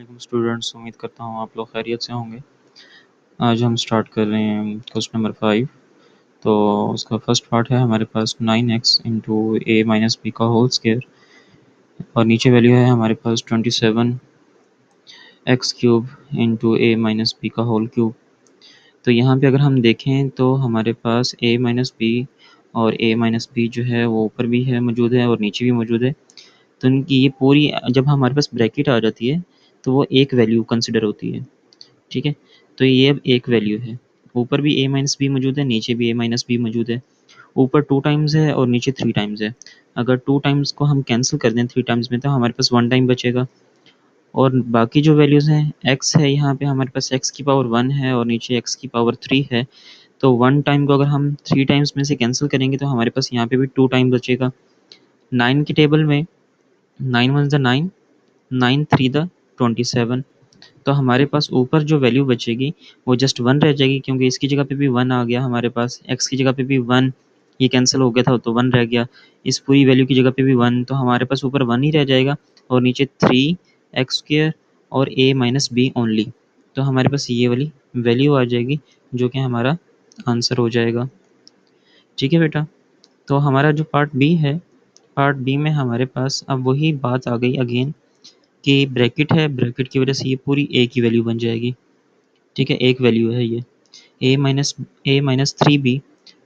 वालेकुम स्टूडेंट्स, उम्मीद करता हूँ आप लोग खैरियत से होंगे। आज हम स्टार्ट कर रहे हैं क्वेश्चन नंबर 5। तो उसका फर्स्ट पार्ट है हमारे पास 9x इंटू ए माइनस बी का होल स्क्वायर और नीचे वैल्यू है हमारे पास 27x क्यूब इंटू ए माइनस बी का होल क्यूब। तो यहाँ पे अगर हम देखें तो हमारे पास a माइनस बी और a माइनस बी जो है वो ऊपर भी है मौजूद है और नीचे भी मौजूद है। तो इनकी ये पूरी जब हमारे पास ब्रैकेट आ जाती है तो वो एक वैल्यू कंसिडर होती है। ठीक है, तो ये अब एक वैल्यू है। ऊपर भी a माइनस बी मौजूद है, नीचे भी a माइनस बी मौजूद है। ऊपर 2 टाइम्स है और नीचे 3 टाइम्स है। अगर 2 टाइम्स को हम कैंसिल कर दें 3 टाइम्स में तो हमारे पास 1 टाइम बचेगा। और बाकी जो वैल्यूज़ हैं, x है यहाँ पे हमारे पास x की पावर 1 है और नीचे x की पावर 3 है। तो 1 टाइम को अगर हम 3 टाइम्स में से कैंसिल करेंगे तो हमारे पास यहाँ पे भी 2 टाइम बचेगा। 9 की टेबल में 9 वन ज़ा 9, 9 थ्री द 27। तो हमारे पास ऊपर जो वैल्यू बचेगी वो जस्ट 1 रह जाएगी, क्योंकि इसकी जगह पे भी 1 आ गया हमारे पास, x की जगह पे भी 1, ये कैंसिल हो गया था तो 1 रह गया। इस पूरी वैल्यू की जगह पे भी 1, तो हमारे पास ऊपर 1 ही रह जाएगा और नीचे 3x स्क्वायर और a माइनस बी ओनली। तो हमारे पास ये वाली वैल्यू आ जाएगी जो कि हमारा आंसर हो जाएगा। ठीक है बेटा, तो हमारा जो पार्ट बी है, पार्ट बी में हमारे पास अब वही बात आ गई अगेन कि ब्रैकेट है, ब्रैकेट की वजह से ये पूरी a की वैल्यू बन जाएगी। ठीक है, एक वैल्यू है ये a माइनस 3b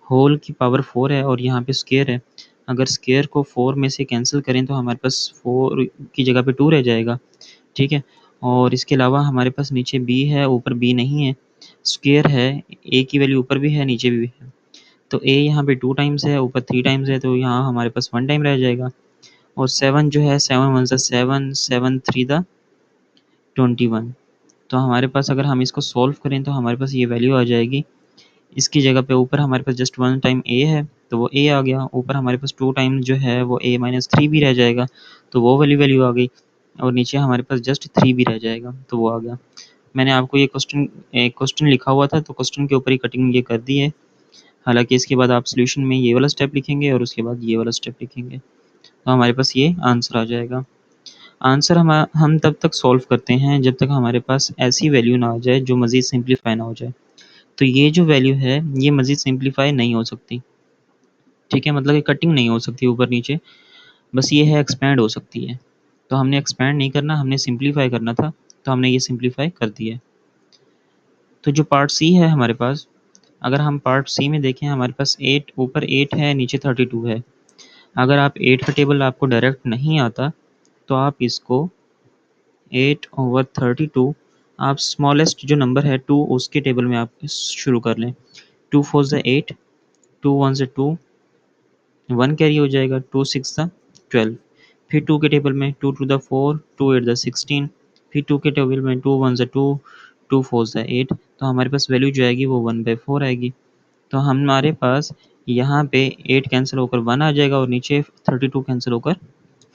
होल की पावर 4 है और यहाँ पे स्क्वायर है। अगर स्क्वायर को 4 में से कैंसिल करें तो हमारे पास 4 की जगह पे 2 रह जाएगा। ठीक है, और इसके अलावा हमारे पास नीचे b है, ऊपर b नहीं है। स्क्वायर है, a की वैल्यू ऊपर भी है नीचे भी है। तो a यहाँ पे 2 टाइम्स है, ऊपर 3 टाइम्स है, तो यहाँ हमारे पास 1 टाइम रह जाएगा। और 7 जो है 7 वन ज़ा 7, 7 थ्री द 21। तो हमारे पास अगर हम इसको सॉल्व करें तो हमारे पास ये वैल्यू आ जाएगी। इसकी जगह पे ऊपर हमारे पास जस्ट 1 टाइम a है तो वो a आ गया। ऊपर हमारे पास 2 टाइम जो है वो a माइनस 3 भी रह जाएगा, तो वो वाली वैल्यू आ गई। और नीचे हमारे पास जस्ट 3 भी रह जाएगा, तो वो आ गया। मैंने आपको ये क्वेश्चन लिखा हुआ था तो क्वेश्चन के ऊपर ही कटिंग ये कर दी है। हालांकि इसके बाद आप सोल्यूशन में ये वाला स्टेप लिखेंगे और उसके बाद ये वाला स्टेप लिखेंगे, तो हमारे पास ये आंसर आ जाएगा। आंसर हम तब तक सॉल्व करते हैं जब तक हमारे पास ऐसी वैल्यू ना आ जाए जो मज़ीद सिंप्लीफाई ना हो जाए। तो ये जो वैल्यू है ये मज़ीद सिंप्लीफाई नहीं हो सकती। ठीक है, मतलब कि कटिंग नहीं हो सकती ऊपर नीचे, बस ये है एक्सपैंड हो सकती है। तो हमने एक्सपैंड नहीं करना, हमने सिंप्लीफाई करना था, तो हमने ये सिंप्लीफाई कर दिया। तो जो पार्ट सी है हमारे पास, अगर हम पार्ट सी में देखें हमारे पास 8 ऊपर 8 है, नीचे 32 है। अगर आप 8 का टेबल आपको डायरेक्ट नहीं आता तो आप इसको 8/32, आप स्मॉलेस्ट जो नंबर है 2 उसके टेबल में आप शुरू कर लें। 2 4 ज़ा 8, 2 1 ज़ा 2, 1 कैरी हो जाएगा, 2 6 ज़ा 12। फिर 2 के टेबल में 2 2 ज़ा 4, 2 8 ज़ा 16। फिर 2 के टेबल में 2 1 ज़ा 2, 2 4 ज़ा 8। तो हमारे पास वैल्यू जो आएगी वो 1/4 आएगी। तो हमारे पास यहाँ पे 8 कैंसिल होकर 1 आ जाएगा और नीचे 32 कैंसिल होकर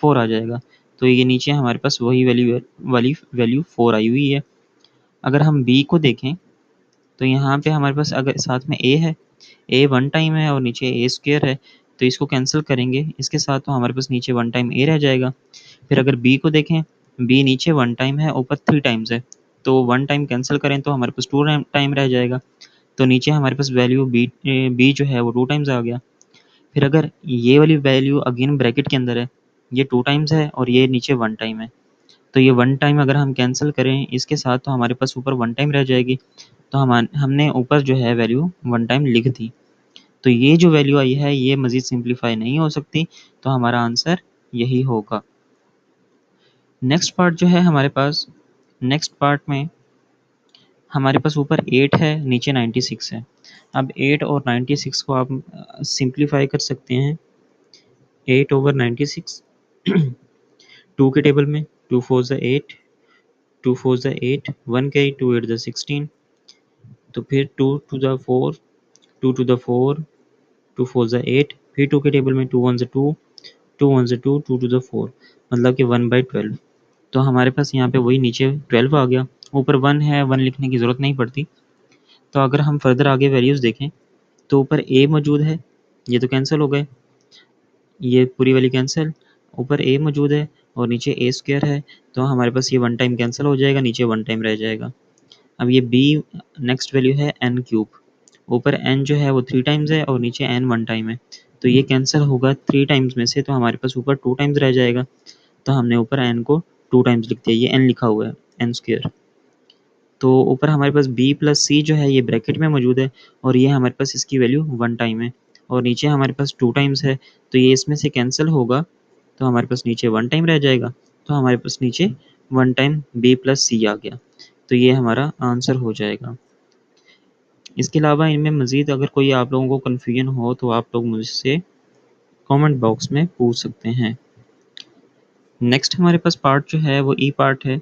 4 आ जाएगा। तो ये नीचे हमारे पास वही वाली वैल्यू 4 आई हुई है। अगर हम b को देखें तो यहाँ पे हमारे पास अगर साथ में a है, a 1 टाइम है और नीचे a स्क्वायर है, तो इसको कैंसिल करेंगे इसके साथ तो हमारे पास नीचे 1 टाइम a रह जाएगा। फिर अगर b को देखें, b नीचे 1 टाइम है, ऊपर 3 टाइम्स है, तो 1 टाइम कैंसिल करें तो हमारे पास 2 टाइम रह जाएगा। तो नीचे हमारे पास वैल्यू b जो है वो 2 टाइम्स आ गया। फिर अगर ये वाली वैल्यू अगेन ब्रैकेट के अंदर है, ये 2 टाइम्स है और ये नीचे 1 टाइम है, तो ये 1 टाइम अगर हम कैंसिल करें इसके साथ तो हमारे पास ऊपर 1 टाइम रह जाएगी। तो हमने ऊपर जो है वैल्यू 1 टाइम लिख दी। तो ये जो वैल्यू आई है ये मज़ीद सिंप्लीफाई नहीं हो सकती, तो हमारा आंसर यही होगा। नेक्स्ट पार्ट जो है हमारे पास, नेक्स्ट पार्ट में हमारे पास ऊपर 8 है, नीचे 96 है। अब 8 और 96 को आप सिंप्लीफाई कर सकते हैं। 8/96 2 के टेबल में 2 4 ज़ा 8, 2 4 ज़ा 8, 1 कैरी, 2 8 ज़ा 16। तो फिर 2 2 ज़ा 4, 2 2 ज़ा 4, 2 4 ज़ा 8। फिर 2 के टेबल में 2 1 ज़ा 2, 2 1 ज़ा 2, 2 2 ज़ा 4, मतलब कि 1/12। तो हमारे पास यहाँ पे वही नीचे 12 आ गया। ऊपर 1 है, 1 लिखने की ज़रूरत नहीं पड़ती। तो अगर हम फर्दर आगे वैल्यूज़ देखें तो ऊपर a मौजूद है, ये तो कैंसिल हो गए, ये पूरी वाली कैंसिल। ऊपर a मौजूद है और नीचे ए स्क्वायर है, तो हमारे पास ये वन टाइम कैंसिल हो जाएगा, नीचे वन टाइम रह जाएगा। अब ये बी नेक्स्ट वैल्यू है एन क्यूब, ऊपर एन जो है वो 3 टाइम्स है और नीचे एन 1 टाइम है, तो ये कैंसिल होगा 3 टाइम्स में से, तो हमारे पास ऊपर 2 टाइम्स रह जाएगा, तो हमने ऊपर एन को 2 टाइम्स लिख दिया, ये एन लिखा हुआ है एन स्क्वायर। तो ऊपर हमारे पास बी प्लस सी जो है ये ब्रैकेट में मौजूद है और ये हमारे पास इसकी वैल्यू 1 टाइम है और नीचे हमारे पास 2 टाइम्स है, तो ये इसमें से कैंसिल होगा, तो हमारे पास नीचे 1 टाइम रह जाएगा, तो हमारे पास नीचे 1 टाइम बी प्लस सी आ गया, तो ये हमारा आंसर हो जाएगा। इसके अलावा इनमें मज़ीद अगर कोई आप लोगों को कन्फ्यूजन हो तो आप लोग मुझसे कमेंट बॉक्स में पूछ सकते हैं। नेक्स्ट हमारे पास पार्ट जो है वो ई पार्ट है।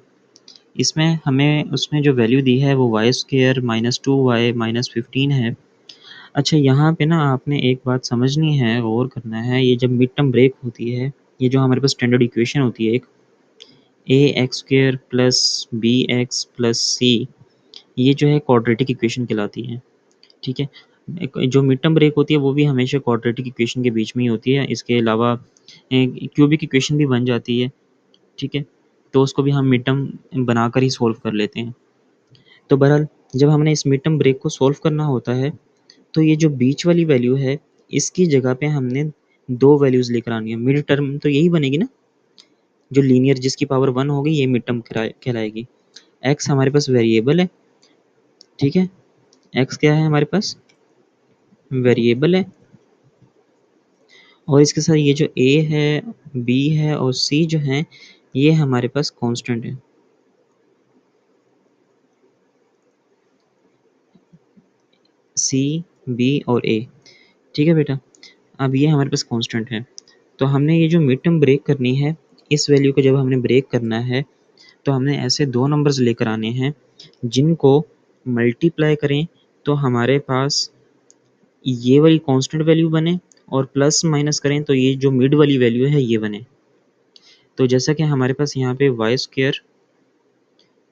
इसमें हमें उसने जो वैल्यू दी है वो Y square minus 2y minus 15 है। अच्छा, यहाँ पे ना आपने एक बात समझनी है, गौर करना है, ये जब मिड टर्म ब्रेक होती है, ये जो हमारे पास स्टैंडर्ड इक्वेशन होती है एक a x square plus b x plus c, ये जो है क्वाड्रेटिक इक्वेशन कहलाती है। ठीक है, जो मिड टर्म ब्रेक होती है वो भी हमेशा क्वाड्रेटिक इक्वेशन के बीच में ही होती है, इसके अलावा क्यूबिक इक्वेशन भी बन जाती है। ठीक है, तो उसको भी हम मिड टर्म बनाकर ही सोल्व कर लेते हैं। तो बहरहाल जब हमने इस मिड टर्म ब्रेक को सोल्व करना होता है, तो ये जो बीच वाली वैल्यू है इसकी जगह पे हमने 2 वैल्यूज़ लेकर आनी है। मिड टर्म तो यही बनेगी ना, जो लीनियर जिसकी पावर 1 होगी ये मिड टर्म कहलाएगी। एक्स हमारे पास वेरिएबल है, ठीक है, एक्स क्या है हमारे पास, वेरिएबल है, और इसके साथ ये जो ए है, बी है और सी जो है ये हमारे पास कांस्टेंट है। सी, बी और ए, ठीक है बेटा। अब ये हमारे पास कांस्टेंट है, तो हमने ये जो मिड टर्म ब्रेक करनी है, इस वैल्यू को जब हमने ब्रेक करना है तो हमने ऐसे 2 नंबर्स लेकर आने हैं जिनको मल्टीप्लाई करें तो हमारे पास ये वाली कांस्टेंट वैल्यू बने, और प्लस माइनस करें तो ये जो मिड वाली वैल्यू है ये बने। तो जैसा कि हमारे पास यहाँ पे Y square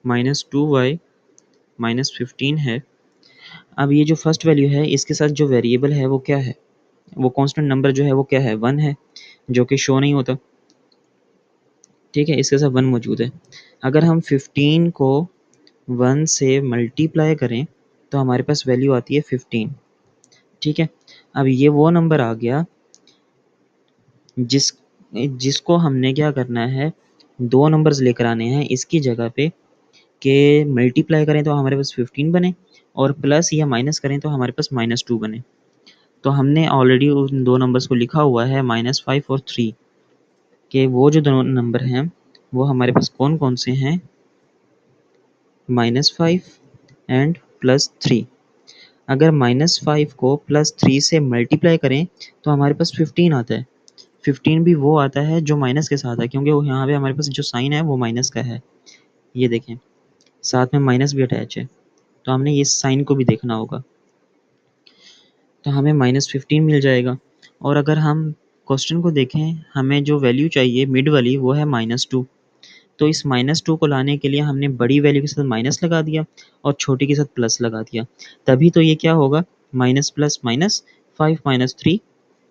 minus 2y minus 15 है। अब ये जो फर्स्ट वैल्यू है इसके साथ जो वेरिएबल है वो क्या है, वो कांस्टेंट नंबर जो है वो क्या है, 1 है, जो कि शो नहीं होता। ठीक है, इसके साथ 1 मौजूद है। अगर हम 15 को 1 से मल्टीप्लाई करें तो हमारे पास वैल्यू आती है 15। ठीक है, अब ये वो नंबर आ गया जिसको हमने क्या करना है, 2 नंबर्स लेकर आने हैं इसकी जगह पे, के मल्टीप्लाई करें तो हमारे पास 15 बने और प्लस या माइनस करें तो हमारे पास -2 बने। तो हमने ऑलरेडी उन 2 नंबर्स को लिखा हुआ है -5 और 3, के वो जो दोनों नंबर हैं वो हमारे पास कौन-कौन से हैं, -5 एंड +3। अगर -5 को +3 से मल्टीप्लाई करें तो हमारे पास 15 आता है। 15 भी वो आता है जो माइनस के साथ है, क्योंकि वो यहाँ पे हमारे पास जो साइन है वो माइनस का है। ये देखें, साथ में माइनस भी अटैच है, तो हमने ये साइन को भी देखना होगा। तो हमें -15 मिल जाएगा। और अगर हम क्वेश्चन को देखें, हमें जो वैल्यू चाहिए मिड वाली वो है -2। तो इस -2 को लाने के लिए हमने बड़ी वैल्यू के साथ माइनस लगा दिया और छोटी के साथ प्लस लगा दिया, तभी तो ये क्या होगा, माइनस प्लस माइनस 5 माइनस 3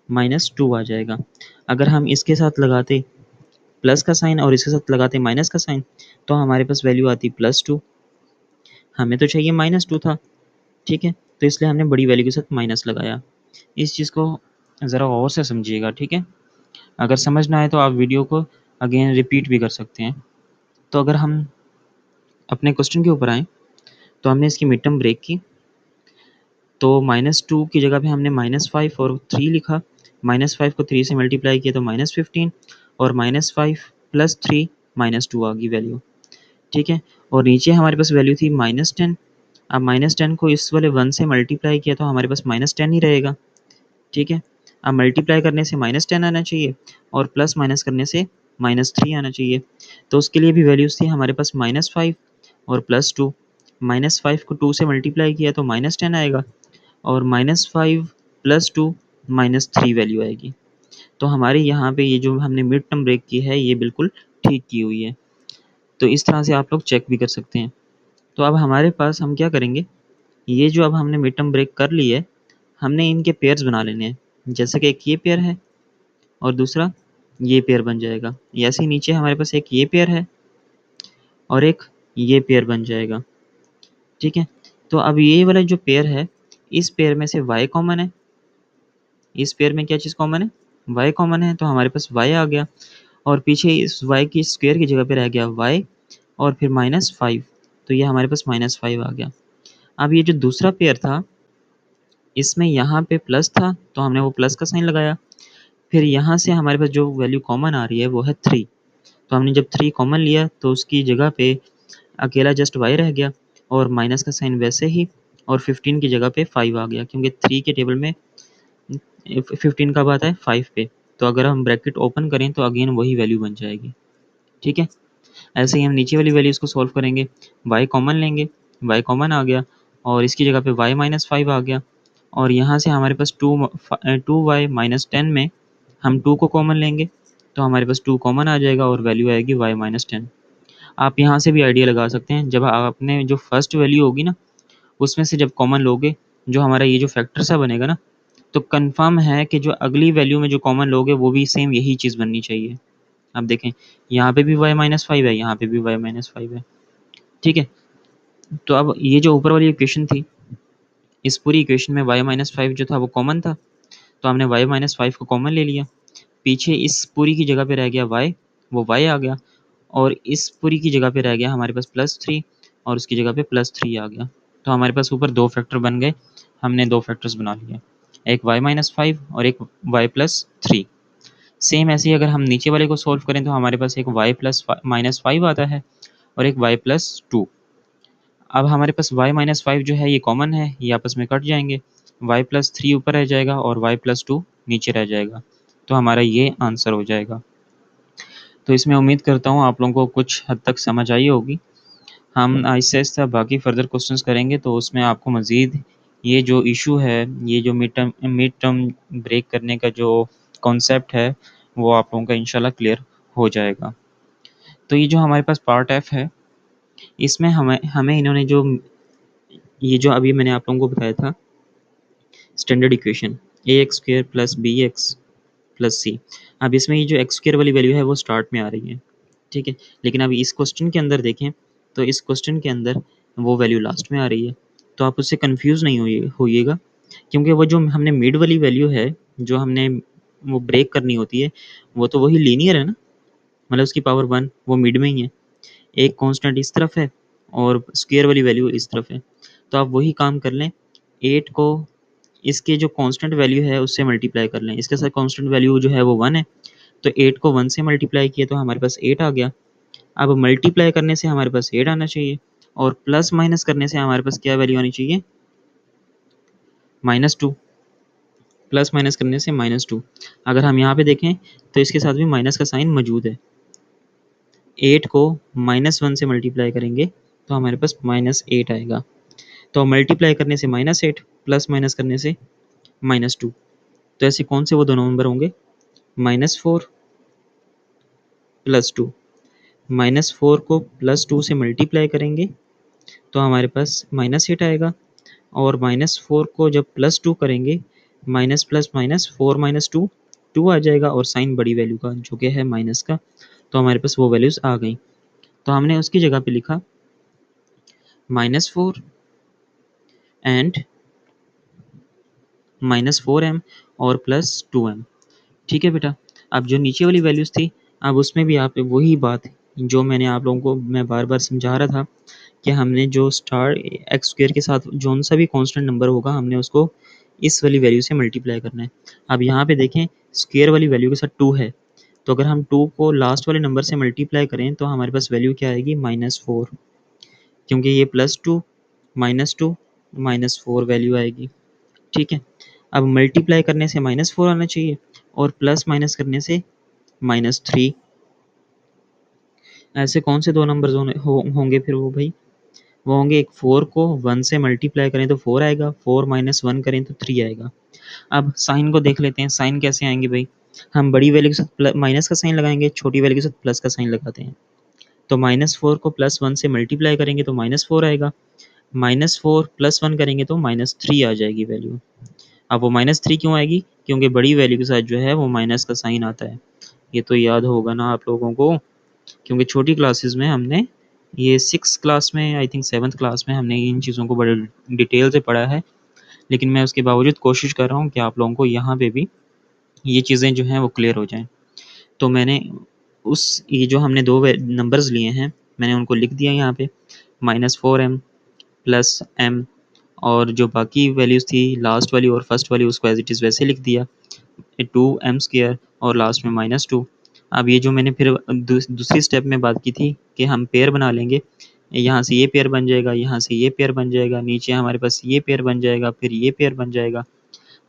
-2 आ जाएगा। अगर हम इसके साथ लगाते प्लस का साइन और इसके साथ लगाते माइनस का साइन तो हमारे पास वैल्यू आती +2। हमें तो चाहिए -2 था, ठीक है, तो इसलिए हमने बड़ी वैल्यू के साथ माइनस लगाया। इस चीज़ को ज़रा गौर से समझिएगा, ठीक है। अगर समझ ना आए तो आप वीडियो को अगेन रिपीट भी कर सकते हैं। तो अगर हम अपने क्वेश्चन के ऊपर आएँ, तो हमने इसकी मिड टर्म ब्रेक की, तो -2 की जगह पे हमने -5 और 3 लिखा। -5 को 3 से मल्टीप्लाई किया तो -15 और -5 प्लस 3 -2 आ गई वैल्यू, ठीक है। और नीचे हमारे पास वैल्यू थी -10। अब -10 को इस वाले 1 से मल्टीप्लाई किया तो हमारे पास -10 ही रहेगा, ठीक है। अब मल्टीप्लाई करने से -10 आना चाहिए और प्लस माइनस करने से -3 आना चाहिए। तो उसके लिए भी वैल्यूज़ थी हमारे पास -5 और +2। -5 को 2 से मल्टीप्लाई किया तो -10 आएगा और -5 + 2 -3 वैल्यू आएगी। तो हमारे यहाँ पे ये जो हमने मिड टर्म ब्रेक की है ये बिल्कुल ठीक की हुई है। तो इस तरह से आप लोग चेक भी कर सकते हैं। तो अब हमारे पास हम क्या करेंगे, ये जो अब हमने मिड टर्म ब्रेक कर ली है, हमने इनके पेयर्स बना लेने हैं। जैसे कि एक ये पेयर है और दूसरा ये पेयर बन जाएगा। ऐसे ही नीचे हमारे पास एक ये पेयर है और एक ये पेयर बन जाएगा, ठीक है। तो अब ये वाला जो पेयर है, इस पेयर में से y कॉमन है, इस पेयर में क्या चीज़ कॉमन है, y कॉमन है, तो हमारे पास y आ गया और पीछे इस y की स्क्वायर की जगह पे रह गया y और फिर -5, तो ये हमारे पास -5 आ गया। अब ये जो दूसरा पेयर था, इसमें यहाँ पे प्लस था तो हमने वो प्लस का साइन लगाया, फिर यहाँ से हमारे पास जो वैल्यू कॉमन आ रही है वो है 3, तो हमने जब 3 कॉमन लिया तो उसकी जगह पे अकेला जस्ट y रह गया और माइनस का साइन वैसे ही, और 15 की जगह पे 5 आ गया, क्योंकि 3 के टेबल में 15 कब आता है, 5 पे, तो अगर हम ब्रैकेट ओपन करें तो अगेन वही वैल्यू बन जाएगी, ठीक है। ऐसे ही हम नीचे वाली वैल्यूज़ को सॉल्व करेंगे, y कॉमन लेंगे, y कॉमन आ गया और इसकी जगह पे y-5 आ गया और यहाँ से हमारे पास 2y-10 में हम 2 को कॉमन लेंगे तो हमारे पास 2 कॉमन आ जाएगा और वैल्यू आएगी y-10। आप यहाँ से भी आइडिया लगा सकते हैं, जब आपने जो फर्स्ट वैल्यू होगी ना, उसमें से जब कॉमन लोगे, जो हमारा ये जो फैक्टर सा बनेगा ना, तो कन्फर्म है कि जो अगली वैल्यू में जो कॉमन लोगे वो भी सेम यही चीज़ बननी चाहिए। अब देखें, यहाँ पे भी y-5 है, यहाँ पे भी y-5 है, ठीक है। तो अब ये जो ऊपर वाली इक्वेशन थी, इस पूरी इक्वेशन में y-5 जो था वो कॉमन था, तो हमने y-5 को कॉमन ले लिया, पीछे इस पूरी की जगह पे रह गया y, वो y आ गया और इस पूरी की जगह पे रह गया हमारे पास +3 और उसकी जगह पे +3 आ गया, तो हमारे पास ऊपर 2 फैक्टर बन गए, हमने 2 फैक्टर्स बना लिए, एक y-5 और एक y+3। सेम ऐसे ही अगर हम नीचे वाले को सॉल्व करें तो हमारे पास एक y+-5 आता है और एक y+2। अब हमारे पास y-5 जो है ये कॉमन है, ये आपस में कट जाएंगे, y+3 ऊपर रह जाएगा और y+2 नीचे रह जाएगा, तो हमारा ये आंसर हो जाएगा। तो इसमें उम्मीद करता हूँ आप लोगों को कुछ हद तक समझ आई होगी। हम आहिस्ता-आहिस्ता बाकी फर्दर क्वेश्चंस करेंगे तो उसमें आपको मज़ीद ये जो इशू है, ये जो मिड टर्म ब्रेक करने का जो कॉन्सेप्ट है, वो आप लोगों का इंशाल्लाह क्लियर हो जाएगा। तो ये जो हमारे पास पार्ट एफ है, इसमें हमें हमें इन्होंने जो ये जो अभी मैंने आप लोगों को बताया था standard equation ax² + bx + c, अब इसमें ये जो x² वाली वैल्यू है वो स्टार्ट में आ रही है, ठीक है। लेकिन अब इस क्वेश्चन के अंदर देखें तो इस क्वेश्चन के अंदर वो वैल्यू लास्ट में आ रही है, तो आप उससे कंफ्यूज नहीं होइएगा, क्योंकि वो जो हमने मिड वाली वैल्यू है, जो हमने वो ब्रेक करनी होती है, वो तो वही लीनियर है ना, मतलब उसकी पावर 1 वो मिड में ही है, एक कांस्टेंट इस तरफ है और स्क्वायर वाली वैल्यू इस तरफ है, तो आप वही काम कर लें, 8 को इसके जो कांस्टेंट वैल्यू है उससे मल्टीप्लाई कर लें, इसके साथ कांस्टेंट वैल्यू जो है वो 1 है, तो 8 को 1 से मल्टीप्लाई किया तो हमारे पास 8 आ गया। अब मल्टीप्लाई करने से हमारे पास 8 आना चाहिए और प्लस माइनस करने से हमारे पास क्या वैल्यू आनी चाहिए, -2, प्लस माइनस करने से -2। अगर हम यहाँ पे देखें तो इसके साथ भी माइनस का साइन मौजूद है, 8 को -1 से मल्टीप्लाई करेंगे तो हमारे पास -8 आएगा, तो मल्टीप्लाई करने से -8, प्लस माइनस करने से -2, तो ऐसे कौन से वो दोनों नंबर होंगे, -4 +2, -4 को +2 से मल्टीप्लाई करेंगे तो हमारे पास -8 आएगा और -4 को जब +2 करेंगे, माइनस प्लस माइनस 4 - 2 2 आ जाएगा और साइन बड़ी वैल्यू का जो कि है माइनस का, तो हमारे पास वो वैल्यूज़ आ गई, तो हमने उसकी जगह पे लिखा -4 एंड -4m और +2m, ठीक है बेटा। अब जो नीचे वाली वैल्यूज़ थी, अब उसमें भी आप वही बात जो मैंने आप लोगों को मैं बार-बार समझा रहा था कि हमने जो स्टार x² के साथ जौन-सा भी कांस्टेंट नंबर होगा, हमने उसको इस वाली वैल्यू से मल्टीप्लाई करना है। अब यहाँ पे देखें स्क्वायर वाली वैल्यू के साथ 2 है, तो अगर हम 2 को लास्ट वाले नंबर से मल्टीप्लाई करें तो हमारे पास वैल्यू क्या आएगी, -4, क्योंकि ये +2 -2 -4 वैल्यू आएगी, ठीक है। अब मल्टीप्लाई करने से -4 आना चाहिए और प्लस माइनस करने से -3, ऐसे कौन से 2 नंबर्स होंगे फिर वो भाई, वो होंगे एक 4 को 1 से मल्टीप्लाई करें तो 4 आएगा, 4 - 1 करें तो 3 आएगा। अब साइन को देख लेते हैं, साइन कैसे आएंगे भाई, हम बड़ी वैल्यू के साथ माइनस का साइन लगाएंगे, छोटी वैल्यू के साथ प्लस का साइन लगाते हैं, तो -4 को +1 से मल्टीप्लाई करेंगे तो -4 आएगा, -4 + 1 करेंगे तो -3 आ जाएगी वैल्यू। अब वो -3 क्यों आएगी, क्योंकि बड़ी वैल्यू के साथ जो है वो माइनस का साइन आता है, ये तो याद होगा ना आप लोगों को, क्योंकि छोटी क्लासेस में हमने ये 6 क्लास में, आई थिंक 7th क्लास में हमने इन चीज़ों को बड़े डिटेल से पढ़ा है। लेकिन मैं उसके बावजूद कोशिश कर रहा हूँ कि आप लोगों को यहाँ पे भी ये चीज़ें जो हैं वो क्लियर हो जाएँ। तो मैंने ये जो हमने 2 नंबर्स लिए हैं, मैंने उनको लिख दिया यहाँ पे, -4m प्लस m, और जो बाकी वैल्यूज़ थी लास्ट वाली और फर्स्ट वाली उसको एज़ इट इज़ वैसे लिख दिया, 2m² और लास्ट में -2। अब ये जो मैंने फिर दूसरी स्टेप में बात की थी कि हम पेयर बना लेंगे, यहाँ से ये पेयर बन जाएगा, यहाँ से ये पेयर बन जाएगा, नीचे हमारे पास ये पेयर बन जाएगा, फिर ये पेयर बन जाएगा।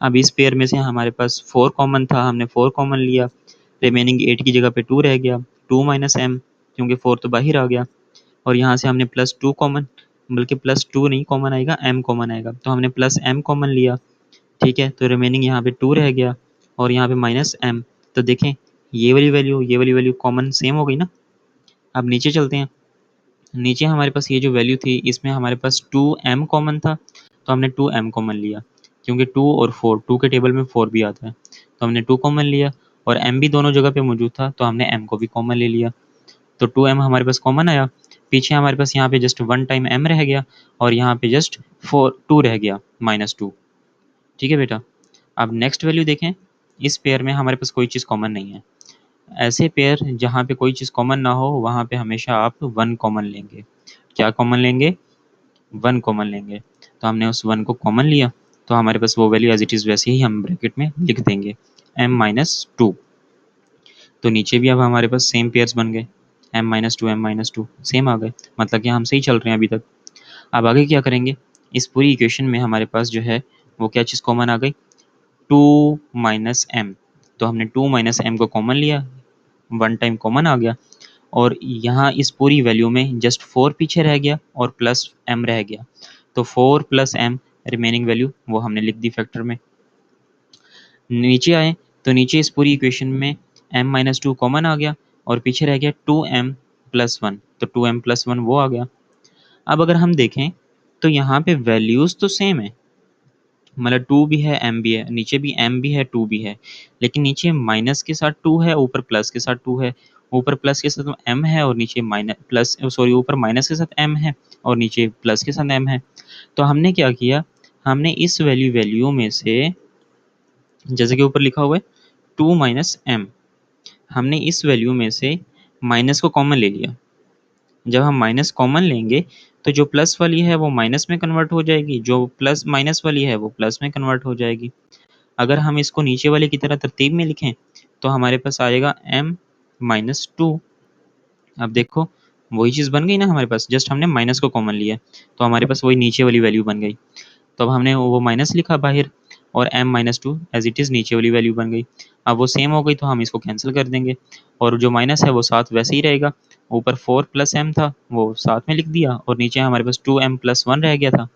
अब इस पेयर में से हमारे पास 4 कॉमन था, हमने 4 कॉमन लिया, रिमेनिंग 8 की जगह पे 2 रह गया, 2 माइनस m, क्योंकि 4 तो बाहर आ गया, और यहाँ से हमने +2 कॉमन, बल्कि +2 नहीं कॉमन आएगा, m कॉमन आएगा, तो हमने +m कॉमन लिया, ठीक है। तो रिमेनिंग यहाँ पे 2 रह गया और यहाँ पे -m। तो देखें ये वाली वैल्यू कॉमन सेम हो गई ना। अब नीचे चलते हैं, नीचे हमारे पास ये जो वैल्यू थी इसमें हमारे पास 2m कॉमन था, तो हमने 2m कॉमन लिया, क्योंकि 2 और 4, 2 के टेबल में 4 भी आता है, तो हमने 2 कॉमन लिया, और m भी दोनों जगह पे मौजूद था, तो हमने m को भी कॉमन ले लिया, तो 2m हमारे पास कॉमन आया। पीछे हमारे पास यहाँ पे जस्ट 1 टाइम m रह गया, और यहाँ पे जस्ट 2 रह गया, -2। ठीक है बेटा। अब नेक्स्ट वैल्यू देखें, इस पेयर में हमारे पास कोई चीज़ कॉमन नहीं है। ऐसे पेयर जहाँ पे कोई चीज़ कॉमन ना हो वहाँ पे हमेशा आप 1 कॉमन लेंगे। क्या कॉमन लेंगे? 1 कॉमन लेंगे। तो हमने उस 1 को कॉमन लिया, तो हमारे पास वो वैल्यू एज़ इट इज़ वैसे ही हम ब्रैकेट में लिख देंगे, m-2। तो नीचे भी अब हमारे पास सेम पेयर्स बन गए, m-2 m-2 सेम आ गए, मतलब कि हम सही चल रहे हैं अभी तक। अब आगे क्या करेंगे, इस पूरी इक्वेशन में हमारे पास जो है वो क्या चीज़ कॉमन आ गई, 2 माइनस m। तो हमने 2 माइनस m को कॉमन लिया, 1 टाइम कॉमन आ गया, और यहाँ इस पूरी वैल्यू में जस्ट 4 पीछे रह गया और प्लस m रह गया, तो 4 प्लस m रिमेनिंग वैल्यू वो हमने लिख दी फैक्टर में। नीचे आए तो नीचे इस पूरी इक्वेशन में m-2 कॉमन आ गया और पीछे रह गया 2m+1, तो 2m+1 वो आ गया। अब अगर हम देखें तो यहाँ पे वैल्यूज़ तो सेम है, मतलब 2 भी है m भी है, नीचे भी m भी है 2 भी है, लेकिन नीचे माइनस के साथ 2 है, ऊपर प्लस के साथ 2 है, ऊपर प्लस के साथ m है और नीचे ऊपर माइनस के साथ m है और नीचे प्लस के साथ m है। तो हमने क्या किया, हमने इस वैल्यू में से, जैसे कि ऊपर लिखा हुआ है 2 माइनस m, हमने इस वैल्यू में से माइनस को कॉमन ले लिया। जब हम माइनस कॉमन लेंगे तो जो प्लस वाली है वो माइनस में कन्वर्ट हो जाएगी, जो प्लस माइनस वाली है वो प्लस में कन्वर्ट हो जाएगी। अगर हम इसको नीचे वाले की तरह तरतीब में लिखें तो हमारे पास आएगा m-2। अब देखो वही चीज़ बन गई ना हमारे पास, जस्ट हमने माइनस को कॉमन लिया तो हमारे पास वही नीचे वाली वैल्यू बन गई। तो अब हमने वो माइनस लिखा बाहर और m-2 एज इट इज़ नीचे वाली वैल्यू बन गई। अब वो सेम हो गई तो हम इसको कैंसिल कर देंगे, और जो माइनस है वो साथ वैसे ही रहेगा, ऊपर 4 प्लस m था वो साथ में लिख दिया, और नीचे हमारे पास 2m+1 रह गया था,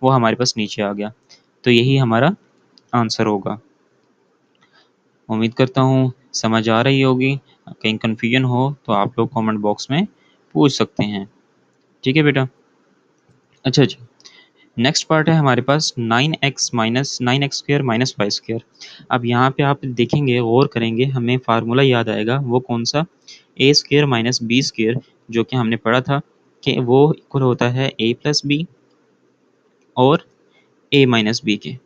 वो हमारे पास नीचे आ गया। तो यही हमारा आंसर होगा। उम्मीद करता हूँ समझ आ रही होगी। कहीं कन्फ्यूजन हो तो आप लोग कमेंट बॉक्स में पूछ सकते हैं। ठीक है बेटा। अच्छा जी, नेक्स्ट पार्ट है हमारे पास 9x माइनस वाई स्क्र। अब यहाँ पे आप देखेंगे, गौर करेंगे, हमें फार्मूला याद आएगा, वो कौन सा, a² माइनस b², जो कि हमने पढ़ा था कि वो इक्वल होता है a+b और a माइनस बी के।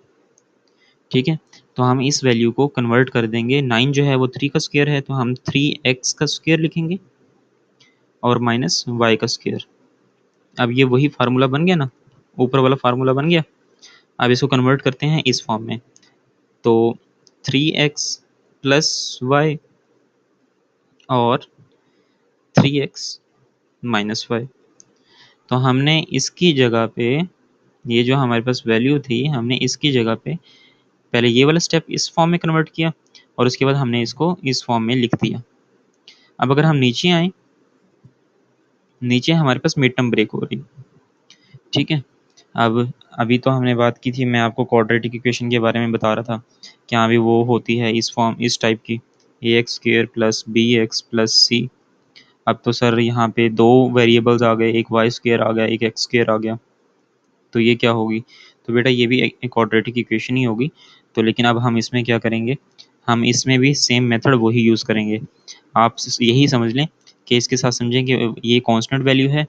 ठीक है, तो हम इस वैल्यू को कन्वर्ट कर देंगे, 9 जो है वो 3 का स्क्वायर है, तो हम 3x का स्क्वायर लिखेंगे और माइनस y का स्क्वायर। अब ये वही फार्मूला बन गया ना, ऊपर वाला फार्मूला बन गया। अब इसको कन्वर्ट करते हैं इस फॉर्म में, तो 3x प्लस वाई और 3x माइनस वाई। तो हमने इसकी जगह पे, ये जो हमारे पास वैल्यू थी, हमने इसकी जगह पे पहले ये वाला स्टेप इस फॉर्म में कन्वर्ट किया और उसके बाद हमने इसको इस फॉर्म में लिख दिया। अब अगर हम नीचे आए, नीचे हमारे पास मिड टर्म ब्रेक हो रही। ठीक है, अब अभी तो हमने बात की थी, मैं आपको क्वाड्रेटिक इक्वेशन के बारे में बता रहा था, क्या अभी वो होती है इस फॉर्म, इस टाइप की, ax² plus bx plus c। अब तो सर यहाँ पे 2 वेरिएबल्स आ गए, एक y² आ गया, एक x² आ गया, तो ये क्या होगी, तो बेटा ये भी एक क्वाड्रेटिक इक्वेशन ही होगी। तो लेकिन अब हम इसमें क्या करेंगे, हम इसमें भी सेम मेथड वही यूज़ करेंगे। आप यही समझ लें कि इसके साथ समझें कि ये कांस्टेंट वैल्यू है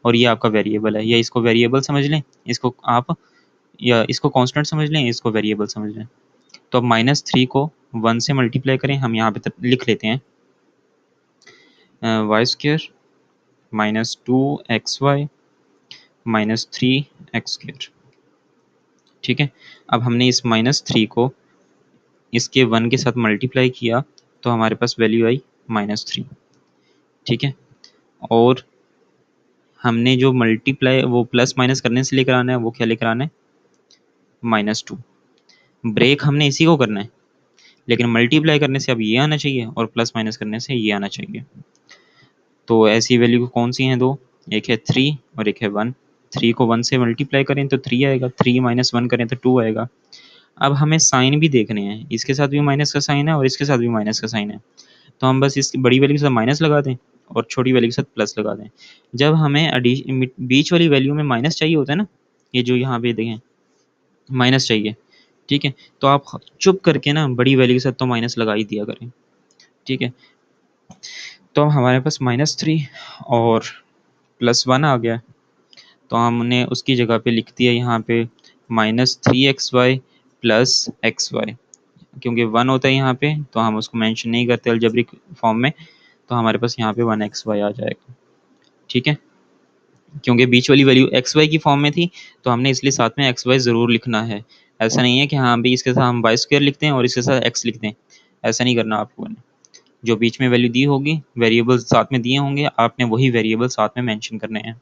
और ये आपका वेरिएबल है, या इसको वेरिएबल समझ लें, इसको आप, या इसको कांस्टेंट समझ लें, इसको वेरिएबल समझ लें। तो अब -3 को 1 से मल्टीप्लाई करें, हम यहाँ पे लिख लेते हैं वाई स्क्र -2xy -3x²। ठीक है, अब हमने इस -3 को इसके 1 के साथ मल्टीप्लाई किया तो हमारे पास वैल्यू आई -3। ठीक है, और हमने जो मल्टीप्लाई वो प्लस माइनस करने से लेकर आना है, वो क्या लेकर आना है, -2। ब्रेक हमने इसी को करना है, लेकिन मल्टीप्लाई करने से अब ये आना चाहिए और प्लस माइनस करने से ये आना चाहिए। तो ऐसी वैल्यू कौन सी हैं दो, एक है 3 और एक है 1। 3 को 1 से मल्टीप्लाई करें तो 3 आएगा, 3 - 1 करें तो 2 आएगा। अब हमें साइन भी देखने हैं, इसके साथ भी माइनस का साइन है और इसके साथ भी माइनस का साइन है, तो हम बस इसकी बड़ी वैल्यू के साथ माइनस लगा दें और छोटी वैल्यू के साथ प्लस लगा दें। जब हमें बीच वाली वैल्यू में माइनस चाहिए होता है ना, ये जो यहाँ पे देखें माइनस चाहिए, ठीक है, तो आप चुप करके ना बड़ी वैल्यू के साथ तो माइनस लगा ही दिया करें। ठीक है, तो अब हमारे पास -3 और +1 आ गया, तो हमने उसकी जगह पे लिख दिया यहाँ पे -3xy + xy, क्योंकि 1 होता है यहाँ पे तो हम उसको मेंशन नहीं करते अलजेब्रिक फॉर्म में, तो हमारे पास यहाँ पे 1xy आ जाएगा। ठीक है, क्योंकि बीच वाली वैल्यू xy की फॉर्म में थी तो हमने इसलिए साथ में xy ज़रूर लिखना है। ऐसा नहीं है कि हाँ भी इसके साथ हम y² लिखते हैं और इसके साथ x लिखते हैं, ऐसा नहीं करना आपको ने। जो बीच में वैल्यू दी होगी, वेरिएबल साथ में दिए होंगे, आपने वही वेरिएबल साथ में मेंशन करने हैं।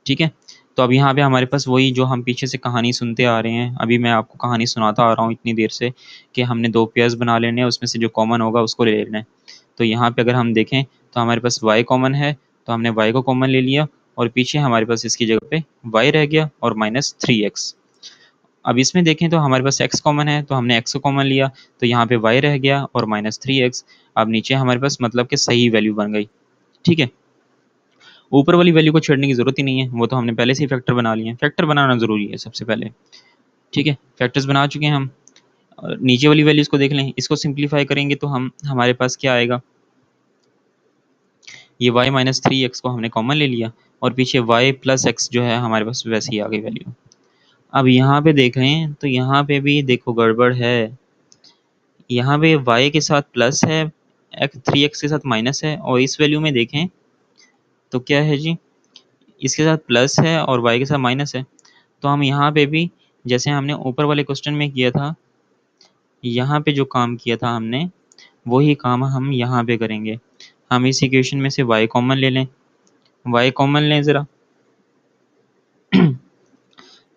ठीक है, तो अब यहाँ पे हमारे पास वही जो हम पीछे से कहानी सुनते आ रहे हैं, अभी मैं आपको कहानी सुनाता आ रहा हूँ इतनी देर से, कि हमने 2 पेयर्स बना लेने हैं, उसमें से जो कॉमन होगा उसको ले लेना है। तो यहाँ पे अगर हम देखें तो हमारे पास y कॉमन है, तो हमने y को कॉमन ले लिया और पीछे हमारे पास इसकी जगह पे y रह गया और -3x। अब इसमें देखें तो हमारे पास x कॉमन है, तो हमने x को कॉमन लिया, तो यहाँ पे y रह गया और -3x। अब नीचे हमारे पास मतलब कि सही वैल्यू बन गई। ठीक है, ऊपर वाली वैल्यू को छेड़ने की ज़रूरत ही नहीं है, वो तो हमने पहले से ही फैक्टर बना लिए हैं। फैक्टर बनाना ज़रूरी है सबसे पहले। ठीक है, फैक्टर्स बना चुके हैं हम। और नीचे वाली वैल्यूज़ को देख लें, इसको सिंप्लीफाई करेंगे तो हमारे पास क्या आएगा, ये y -3x को हमने कॉमन ले लिया और पीछे y + x जो है हमारे पास वैसे ही आ गई वैल्यू। अब यहाँ पे देखें तो यहाँ पे भी देखो गड़बड़ है, यहाँ पे y के साथ प्लस है, 3x के साथ माइनस है, और इस वैल्यू में देखें तो क्या है जी, इसके साथ प्लस है और y के साथ माइनस है। तो हम यहाँ पे भी जैसे हमने ऊपर वाले क्वेश्चन में किया था, यहाँ पे जो काम किया था हमने, वही काम हम यहाँ पे करेंगे। हम इस इक्वेशन में से y कॉमन ले लें, y कॉमन लें ज़रा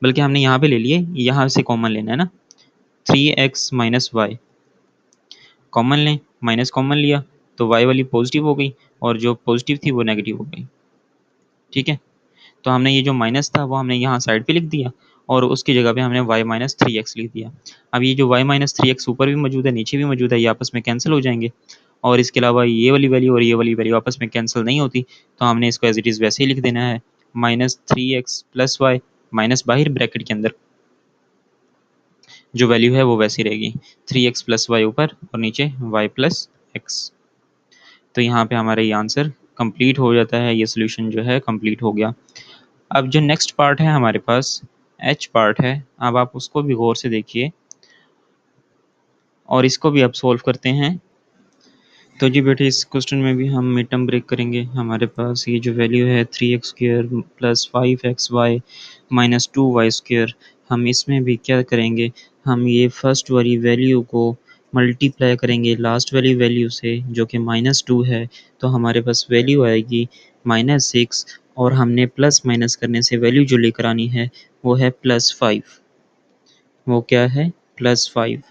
बल्कि हमने यहाँ पे ले लिए, यहाँ से कॉमन लेना है ना, 3x - y कॉमन लें, माइनस कॉमन लिया तो y वाली पॉजिटिव हो गई और जो पॉजिटिव थी वो नेगेटिव हो गई। ठीक है, तो हमने ये जो माइनस था वो हमने यहाँ साइड पे लिख दिया और उसकी जगह पे हमने y -3x लिख दिया। अब ये जो y -3x ऊपर भी मौजूद है, नीचे भी मौजूद है, ये आपस में कैंसिल हो जाएंगे, और इसके अलावा ये वाली वैल्यू और ये वाली वैल्यू आपस में कैंसिल नहीं होती, तो हमने इसको एज इट इज़ वैसे ही लिख देना है, -3x + y, माइनस बाहर ब्रैकेट के अंदर जो वैल्यू है वो वैसी रहेगी, 3x + y ऊपर और नीचे y + x। तो यहाँ पे हमारा ये आंसर कंप्लीट हो जाता है, ये सोल्यूशन जो है कंप्लीट हो गया। अब जो नेक्स्ट पार्ट है हमारे पास एच पार्ट है, अब आप उसको भी गौर से देखिए और इसको भी अब सॉल्व करते हैं। तो जी बेटे इस क्वेश्चन में भी हम मिड टर्म ब्रेक करेंगे। हमारे पास ये जो वैल्यू है 3x² + 5xy - 2y², हम इसमें भी क्या करेंगे, हम ये फर्स्ट वाली वैल्यू को मल्टीप्लाई करेंगे लास्ट वाली वैल्यू से जो कि -2 है, तो हमारे पास वैल्यू आएगी -6, और हमने प्लस माइनस करने से वैल्यू जो लेकर आनी है वो है +5। वो क्या है, +5।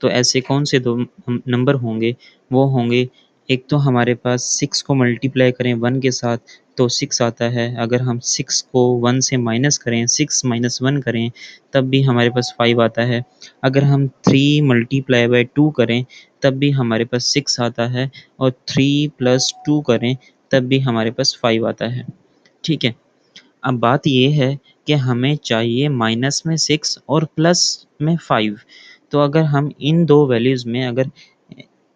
तो ऐसे कौन से दो नंबर होंगे, वो होंगे, एक तो हमारे पास 6 को मल्टीप्लाई करें 1 के साथ तो 6 आता है, अगर हम 6 को 1 से माइनस करें, 6 - 1 करें तब भी हमारे पास 5 आता है, अगर हम 3 × 2 करें तब भी हमारे पास 6 आता है, और 3 + 2 करें तब भी हमारे पास 5 आता है। ठीक है, अब बात ये है कि हमें चाहिए माइनस में 6 और प्लस में 5। तो अगर हम इन दो वैल्यूज़ में अगर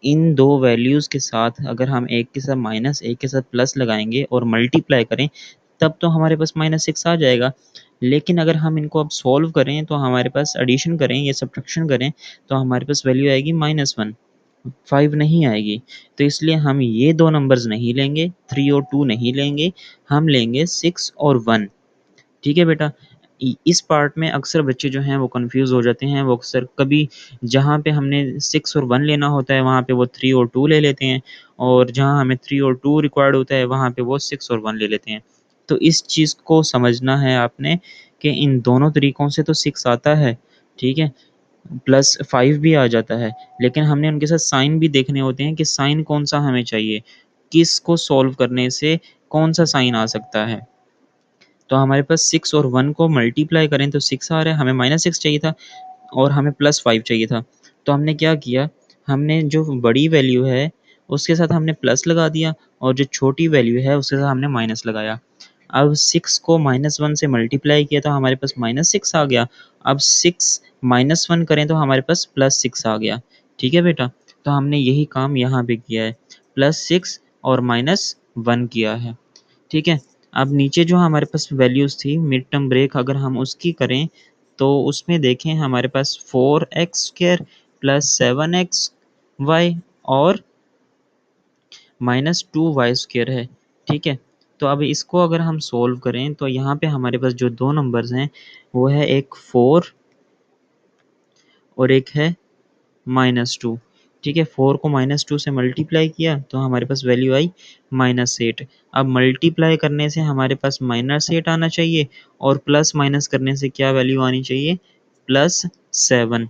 इन दो वैल्यूज़ के साथ अगर हम एक के साथ माइनस एक के साथ प्लस लगाएंगे और मल्टीप्लाई करें तब तो हमारे पास -6 आ जाएगा। लेकिन अगर हम इनको अब सॉल्व करें तो हमारे पास एडिशन करें या सब्ट्रैक्शन करें तो हमारे पास वैल्यू आएगी -1, 5 नहीं आएगी। तो इसलिए हम ये दो नंबर्स नहीं लेंगे, 3 और 2 नहीं लेंगे, हम लेंगे 6 और 1। ठीक है बेटा? इस पार्ट में अक्सर बच्चे जो हैं वो कन्फ्यूज़ हो जाते हैं, वो अक्सर कभी जहाँ पे हमने 6 और 1 लेना होता है वहाँ पे वो 3 और 2 ले लेते हैं और जहाँ हमें 3 और 2 रिक्वायर्ड होता है वहाँ पे वो 6 और 1 ले लेते हैं। तो इस चीज़ को समझना है आपने कि इन दोनों तरीकों से तो 6 आता है, ठीक है? प्लस 5 भी आ जाता है, लेकिन हमने उनके साथ साइन भी देखने होते हैं कि साइन कौन-सा हमें चाहिए, किसको सॉल्व करने से कौन-सा साइन आ सकता है। तो हमारे पास 6 और 1 को मल्टीप्लाई करें तो 6 आ रहा है, हमें -6 चाहिए था और हमें +5 चाहिए था। तो हमने क्या किया, हमने जो बड़ी वैल्यू है उसके साथ हमने प्लस लगा दिया और जो छोटी वैल्यू है उसके साथ हमने माइनस लगाया। अब 6 को -1 से मल्टीप्लाई किया तो हमारे पास -6 आ गया। अब 6 -1 करें तो हमारे पास +6 आ गया। ठीक है बेटा? तो हमने यही काम यहाँ पे किया है, +6 और -1 किया है। ठीक है? अब नीचे जो हमारे पास वैल्यूज़ थी मिड टर्म ब्रेक अगर हम उसकी करें, तो उसमें देखें हमारे पास 4x² प्लस 7xy और -2y² है, ठीक है? तो अब इसको अगर हम सॉल्व करें तो यहाँ पे हमारे पास जो 2 नंबर्स हैं, वो है एक 4 और एक है -2, ठीक है? 4 को -2 से मल्टीप्लाई किया तो हमारे पास वैल्यू आई -8। अब मल्टीप्लाई करने से हमारे पास -8 आना चाहिए और प्लस माइनस करने से क्या वैल्यू आनी चाहिए? +7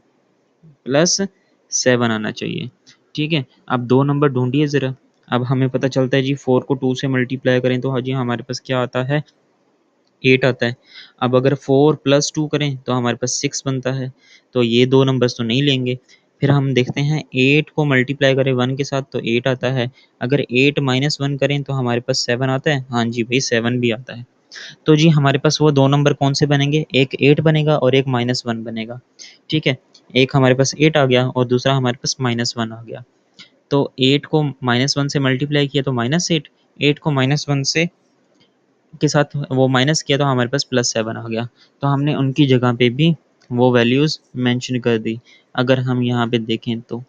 +7 आना चाहिए, ठीक है? अब 2 नंबर ढूँढिए ज़रा। अब हमें पता चलता है जी 4 को 2 से मल्टीप्लाई करें तो हाँ जी हमारे पास क्या आता है? 8 आता है। अब अगर 4 + 2 करें तो हमारे पास 6 बनता है। तो ये 2 नंबर्स तो नहीं लेंगे। फिर हम देखते हैं 8 को मल्टीप्लाई करें 1 के साथ तो 8 आता है। अगर 8 - 1 करें तो हमारे पास 7 आता है। हाँ जी भई 7 भी आता है। तो जी हमारे पास वो 2 नंबर कौन से बनेंगे? एक 8 बनेगा और एक -1 बनेगा। ठीक है? एक हमारे पास 8 आ गया और दूसरा हमारे पास -1 आ गया। तो 8 को -1 से मल्टीप्लाई किया तो -8, 8 को -1 से के साथ वो माइनस किया तो हमारे पास +7 आ गया। तो हमने उनकी जगह पे भी वो वैल्यूज़ मेंशन कर दी। अगर हम यहाँ पे देखें तो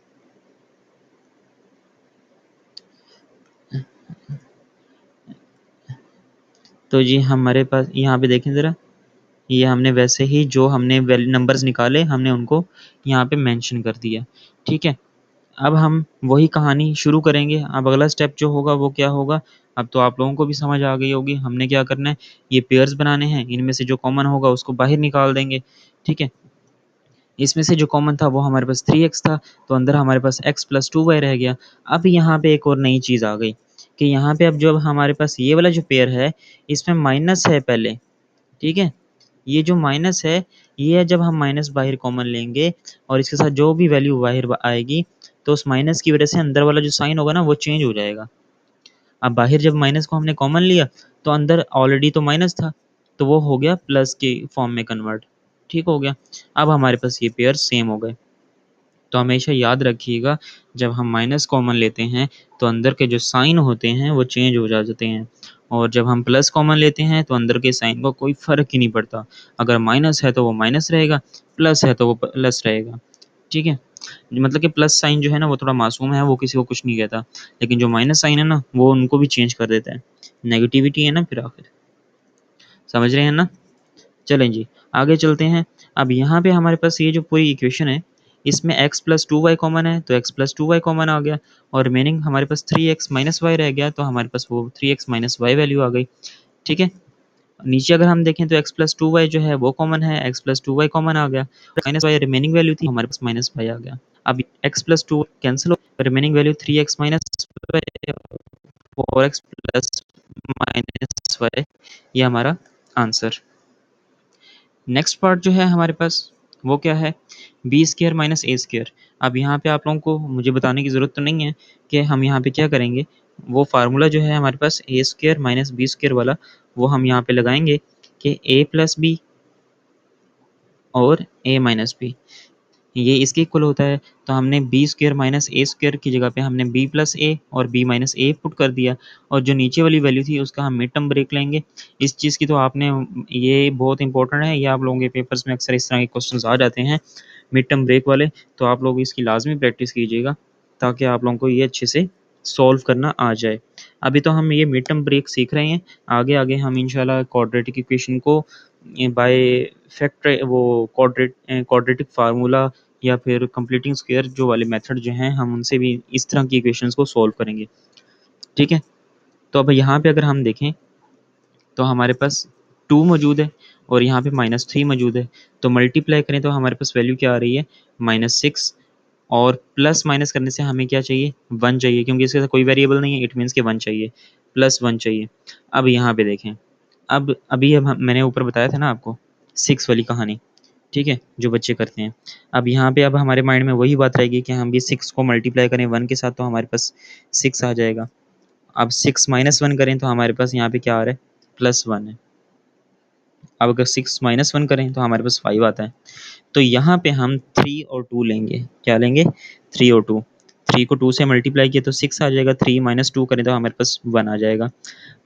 जी हमारे पास यहाँ पे देखें ज़रा, ये हमने वैसे ही जो हमने नंबर्स निकाले हमने उनको यहाँ पे मेंशन कर दिया। ठीक है? अब हम वही कहानी शुरू करेंगे। अब अगला स्टेप जो होगा वो क्या होगा? अब तो आप लोगों को भी समझ आ गई होगी। हमने क्या करना है, ये पेयर्स बनाने हैं, इनमें से जो कॉमन होगा उसको बाहर निकाल देंगे। ठीक है? इसमें से जो कॉमन था वो हमारे पास 3x था, तो अंदर हमारे पास x + 2y रह गया। अब यहाँ पे एक और नई चीज़ आ गई कि यहाँ पे अब जो हमारे पास ये वाला जो पेयर है, इसमें माइनस है पहले, ठीक है? ये जो माइनस है, ये जब हम माइनस बाहर कॉमन लेंगे और इसके साथ जो भी वैल्यू बाहर आएगी, तो उस माइनस की वज़ह से अंदर वाला जो साइन होगा ना, वो चेंज हो जाएगा। अब बाहर जब माइनस को हमने कॉमन लिया, तो अंदर ऑलरेडी तो माइनस था, तो वो हो गया प्लस के फॉर्म में कन्वर्ट, ठीक हो गया। अब हमारे पास ये पेयर सेम हो गए। तो हमेशा याद रखिएगा जब हम माइनस कॉमन लेते हैं तो अंदर के जो साइन होते हैं वो चेंज हो जाते हैं और जब हम प्लस कॉमन लेते हैं तो अंदर के साइन का कोई फ़र्क ही नहीं पड़ता। अगर माइनस है तो वो माइनस रहेगा, प्लस है तो वो प्लस रहेगा। ठीक है? मतलब कि प्लस साइन जो है ना वो थोड़ा मासूम है, वो किसी को कुछ नहीं कहता। लेकिन जो माइनस साइन है ना वो उनको भी चेंज कर देता है। नेगेटिविटी है ना फिर आखिर। समझ रहे हैं ना? चलें जी, आगे चलते हैं। अब यहाँ पे हमारे पास ये जो पूरी इक्वेशन है, इसमें x + 2y कॉमन है, तो x + 2y कॉमन आ गया और रिमेनिंग हमारे पास 3x - y रह गया, तो हमारे पास वो 3x - y वैल्यू आ गई, ठीक है? नीचे अगर हम देखें तो x + 2y जो है वो कॉमन है, x + 2y कॉमन आ गया, -y रिमेनिंग वैल्यू थी, हमारे पास -y आ गया। अब x + 2 कैंसल हो, remaining value 3x - y 4x + -y, ये हमारा आंसर। नेक्स्ट पार्ट जो है हमारे पास वो क्या है? b² - a²। अब यहाँ पे आप लोगों को मुझे बताने की ज़रूरत तो नहीं है कि हम यहाँ पे क्या करेंगे। वो फ़ार्मूला जो है हमारे पास a² - b² वाला, वो हम यहाँ पे लगाएँगे कि a + b और a - b। ये इसके इक्वल होता है, तो हमने बी स्क्वायर माइनस ए स्क्वायर की जगह पे हमने बी प्लस ए और बी माइनस ए पुट कर दिया, और जो नीचे वाली वैल्यू थी उसका हम मिड टर्म ब्रेक लेंगे। इस चीज़ की तो आपने, ये बहुत इंपॉर्टेंट है, ये आप लोगों के पेपर्स में अक्सर इस तरह के क्वेश्चन आ जाते हैं मिड टर्म ब्रेक वाले, तो आप लोग इसकी लाजमी प्रैक्टिस कीजिएगा ताकि आप लोगों को ये अच्छे से सॉल्व करना आ जाए। अभी तो हम ये मिड टर्म ब्रेक सीख रहे हैं, आगे आगे हम इंशाल्लाह क्वाड्रेटिक इक्वेशन को बाय फैक्टर वो क्वाड्रेटिक फार्मूला या फिर कंप्लीटिंग स्क्वायर जो वाले मेथड जो हैं हम उनसे भी इस तरह की इक्वेशंस को सॉल्व करेंगे। ठीक है, तो अब यहाँ पे अगर हम देखें तो हमारे पास 2 मौजूद है और यहाँ पे -3 मौजूद है, तो मल्टीप्लाई करें तो हमारे पास वैल्यू क्या आ रही है -6, और प्लस माइनस करने से हमें क्या चाहिए 1 चाहिए, क्योंकि इसके साथ कोई वेरिएबल नहीं है, इट मीन्स के 1 चाहिए, +1 चाहिए। अब यहाँ पे देखें, अब अभी अब मैंने ऊपर बताया था ना आपको 6 वाली कहानी, ठीक है, जो बच्चे करते हैं। अब यहाँ पे अब हमारे माइंड में वही बात रहेगी कि हम भी 6 को मल्टीप्लाई करें 1 के साथ तो हमारे पास 6 आ जाएगा। अब 6 माइनस 1 करें तो हमारे पास यहाँ पे क्या आ रहा है +1 है। अब अगर 6 माइनस 1 करें तो हमारे पास 5 आता है। तो यहाँ पे हम 3 और 2 लेंगे। क्या लेंगे? 3 और 2। 3 को 2 से मल्टीप्लाई किया तो 6 आ जाएगा, 3 माइनस 2 करें तो हमारे पास 1 आ जाएगा।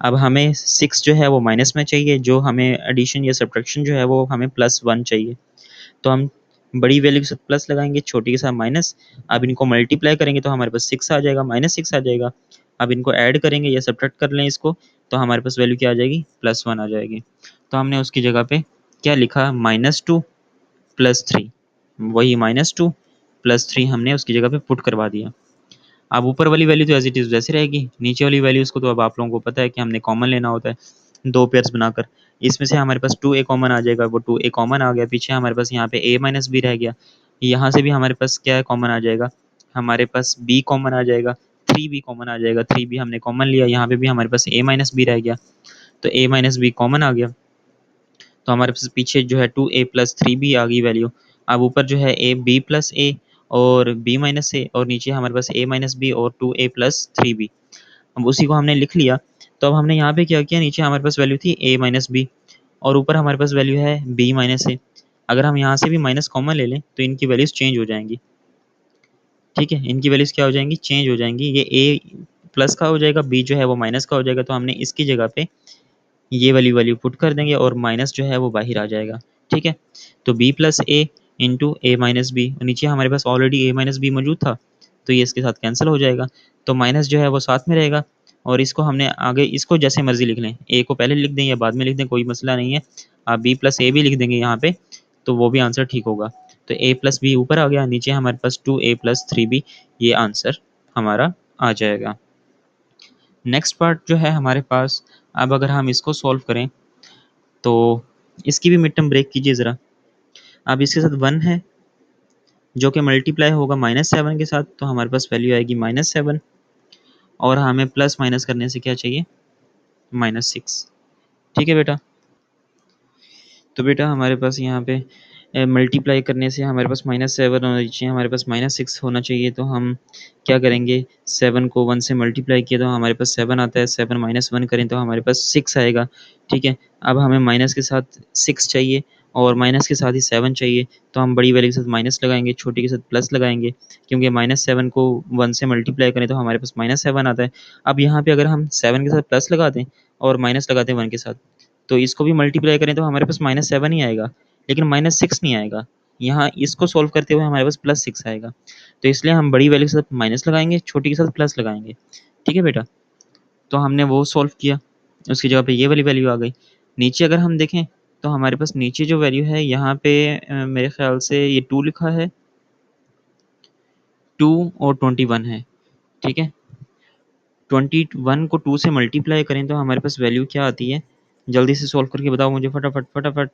अब हमें 6 जो है वो माइनस में चाहिए, जो हमें एडिशन या सब्ट्रैक्शन जो है वो हमें +1 चाहिए। तो हम बड़ी वैल्यू के साथ प्लस लगाएंगे, छोटी के साथ माइनस। अब इनको मल्टीप्लाई करेंगे तो हमारे पास 6 आ जाएगा, -6 आ जाएगा। अब इनको ऐड करेंगे या सब्ट्रैक्ट कर लें इसको, तो हमारे पास वैल्यू क्या आ जाएगी +1 आ जाएगी। तो हमने उसकी जगह पे क्या लिखा -2 +3, वही -2 +3 हमने उसकी जगह पे पुट करवा दिया। अब ऊपर वाली वैल्यू तो एज़ इट इज़ वैसे रहेगी, नीचे वाली वैल्यूज़ को तो अब आप लोगों को पता है कि हमने कॉमन लेना होता है, 2 पेयर्स बनाकर। इसमें से हमारे पास 2a कॉमन आ जाएगा, वो 2a कॉमन आ गया, पीछे हमारे पास यहाँ पे a माइनस b रह गया। यहाँ से भी हमारे पास क्या है कॉमन आ जाएगा, हमारे पास b कॉमन आ जाएगा, 3b कॉमन आ जाएगा, 3b हमने कॉमन लिया, यहाँ पे भी हमारे पास a माइनस b रह गया, तो a माइनस b कॉमन आ गया। तो हमारे पास पीछे जो है 2a प्लस 3b आ गई वैल्यू। अब ऊपर जो है a b प्लस a और b माइनस a, और नीचे हमारे पास a माइनस b और 2a प्लस 3b। अब उसी को हमने लिख लिया। तो अब हमने यहाँ पे क्या किया, नीचे हमारे पास वैल्यू थी a माइनस b और ऊपर हमारे पास वैल्यू है b माइनस a। अगर हम यहाँ से भी माइनस कॉमन ले लें तो इनकी वैल्यूज़ चेंज हो जाएंगी। ठीक है, इनकी वैल्यूज़ क्या हो जाएंगी, चेंज हो जाएंगी। ये a प्लस का हो जाएगा, b जो है वो माइनस का हो जाएगा। तो हमने इसकी जगह पे ये वाली वैल्यू पुट कर देंगे और माइनस जो है वो बाहर आ जाएगा। ठीक है, तो b प्लस ए इंटू ए माइनस बी, नीचे हमारे पास ऑलरेडी a माइनस बी मौजूद था, तो ये इसके साथ कैंसिल हो जाएगा। तो माइनस जो है वो साथ में रहेगा, और इसको हमने आगे इसको जैसे मर्जी लिख लें, a को पहले लिख दें या बाद में लिख दें, कोई मसला नहीं है। आप b प्लस ए भी लिख देंगे यहाँ पे तो वो भी आंसर ठीक होगा। तो a प्लस बी ऊपर आ गया, नीचे हमारे पास 2a प्लस 3b, ये आंसर हमारा आ जाएगा। नेक्स्ट पार्ट जो है हमारे पास, अब अगर हम इसको सॉल्व करें तो इसकी भी मिड टर्म ब्रेक कीजिए ज़रा। अब इसके साथ 1 है जो कि मल्टीप्लाई होगा -7 के साथ, तो हमारे पास वैल्यू आएगी -7, और हमें प्लस माइनस करने से क्या चाहिए -6। ठीक है बेटा, तो बेटा हमारे पास यहाँ पे मल्टीप्लाई करने से हमारे पास -7 होना चाहिए, हमारे पास -6 होना चाहिए। तो हम क्या करेंगे, 7 को 1 से मल्टीप्लाई किया तो हमारे पास 7 आता है, 7 -1 करें तो हमारे पास 6 आएगा। ठीक है, अब हमें माइनस के साथ 6 चाहिए और माइनस के साथ ही 7 चाहिए, तो हम बड़ी वैल्यू के साथ माइनस लगाएंगे, छोटी के साथ प्लस लगाएंगे, क्योंकि -7 को 1 से मल्टीप्लाई करें तो हमारे पास -7 आता है। अब यहाँ पे अगर हम 7 के साथ प्लस लगा दें और माइनस लगाते हैं 1 के साथ, तो इसको भी मल्टीप्लाई करें तो हमारे पास -7 ही आएगा, लेकिन -6 नहीं आएगा। यहाँ इसको सॉल्व करते हुए हमारे पास +6 आएगा, तो इसलिए हम बड़ी वैल्यू के साथ माइनस लगाएंगे, छोटी के साथ प्लस लगाएंगे। ठीक है बेटा, तो हमने वो सॉल्व किया, उसकी जगह पे ये वाली वैल्यू आ गई। नीचे अगर हम देखें तो हमारे पास नीचे जो वैल्यू है यहाँ पे मेरे ख्याल से ये 2 लिखा है, 2 और 21 है। ठीक है, 21 को 2 से मल्टीप्लाई करें तो हमारे पास वैल्यू क्या आती है, जल्दी से सॉल्व करके बताओ मुझे फटाफट फटाफट।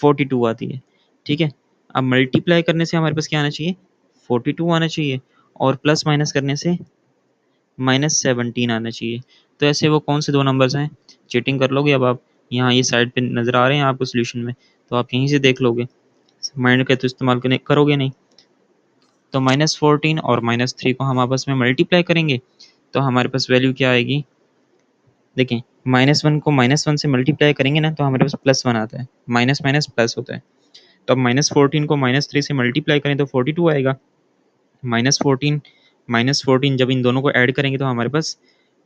42 आती है। ठीक है, अब मल्टीप्लाई करने से हमारे पास क्या आना चाहिए, 42 आना चाहिए, और प्लस माइनस करने से -17 आना चाहिए। तो ऐसे वो कौन से दो नंबर्स हैं, चीटिंग कर लोगे अब आप, यहाँ ये साइड पे नज़र आ रहे हैं आपको सोल्यूशन में, तो आप यहीं से देख लोगे, माइंड का तो इस्तेमाल करने करोगे नहीं। तो -14 और -3 को हम आपस में मल्टीप्लाई करेंगे तो हमारे पास वैल्यू क्या आएगी, देखें, -1 को -1 से मल्टीप्लाई करेंगे ना तो हमारे पास +1 आता है, माइनस माइनस प्लस होता है। तो अब -14 को -3 से मल्टीप्लाई करें तो 42 आएगा। -14 जब इन दोनों को ऐड करेंगे तो हमारे पास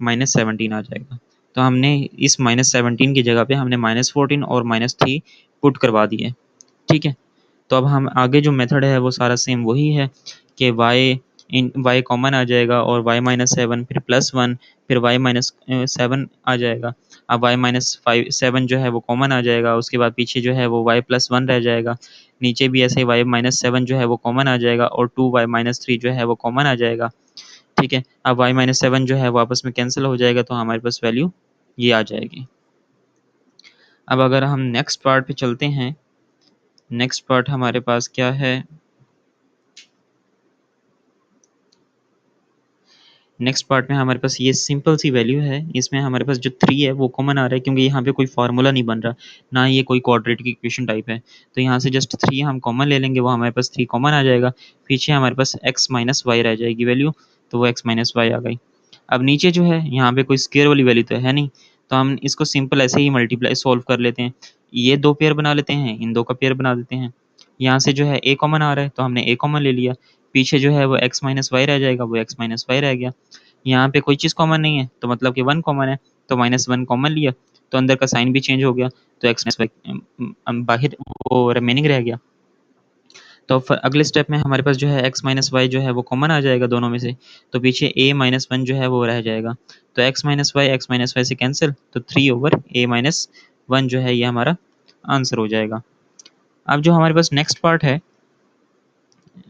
-17 आ जाएगा। तो हमने इस -17 की जगह पे हमने -14 और -3 पुट करवा दिए। ठीक है, तो अब हम आगे जो मेथड है वो सारा सेम वही है कि y कॉमन आ जाएगा और y-7 फिर +1 फिर y-7 आ जाएगा। अब y-7 जो है वो कॉमन आ जाएगा, उसके बाद पीछे जो है वो y+1 रह जाएगा। नीचे भी ऐसे y-7 जो है वो कॉमन आ जाएगा और 2y-3 जो है वो कॉमन आ जाएगा। ठीक है, अब y-7 जो है वो आपस में कैंसिल हो जाएगा तो हमारे पास वैल्यू ये आ जाएगी। अब अगर हम नेक्स्ट पार्ट पे चलते हैं, नेक्स्ट पार्ट हमारे पास क्या है, नेक्स्ट पार्ट में हमारे पास ये सिंपल सी वैल्यू है। इसमें हमारे पास जो 3 है वो कॉमन आ रहा है क्योंकि यहाँ पे कोई फार्मूला नहीं बन रहा, ना ये कोई क्वाड्रेटिक इक्वेशन टाइप है। तो यहाँ से जस्ट 3 हम कॉमन ले लेंगे, वो हमारे पास 3 कॉमन आ जाएगा। पीछे हमारे पास x माइनस वाई रह जाएगी वैल्यू, तो वो x माइनस वाई आ गई। अब नीचे जो है यहाँ पे कोई स्केयर वाली वैल्यू तो है नहीं, तो हम इसको सिंपल ऐसे ही मल्टीप्लाई सॉल्व कर लेते हैं। ये 2 पेयर बना लेते हैं, इन 2 का पेयर बना देते हैं। यहाँ से जो है a कॉमन आ रहा है तो हमने a कॉमन ले लिया। पीछे जो है वो x माइनस वाई रह जाएगा, वो x माइनस वाई रह गया। यहाँ पे कोई चीज़ कॉमन नहीं है तो मतलब कि 1 कॉमन है, तो -1 कॉमन लिया तो अंदर का साइन भी चेंज हो गया, तो x माइनस वाई बाहर वो रिमेनिंग रह गया। तो अगले स्टेप में हमारे पास जो है x माइनस वाई जो है वो कॉमन आ जाएगा दोनों में से, तो पीछे a-1 जो है वो रह जाएगा। तो x माइनस वाई से कैंसिल, तो 3/a-1 जो है ये हमारा आंसर हो जाएगा। अब जो हमारे पास नेक्स्ट पार्ट है,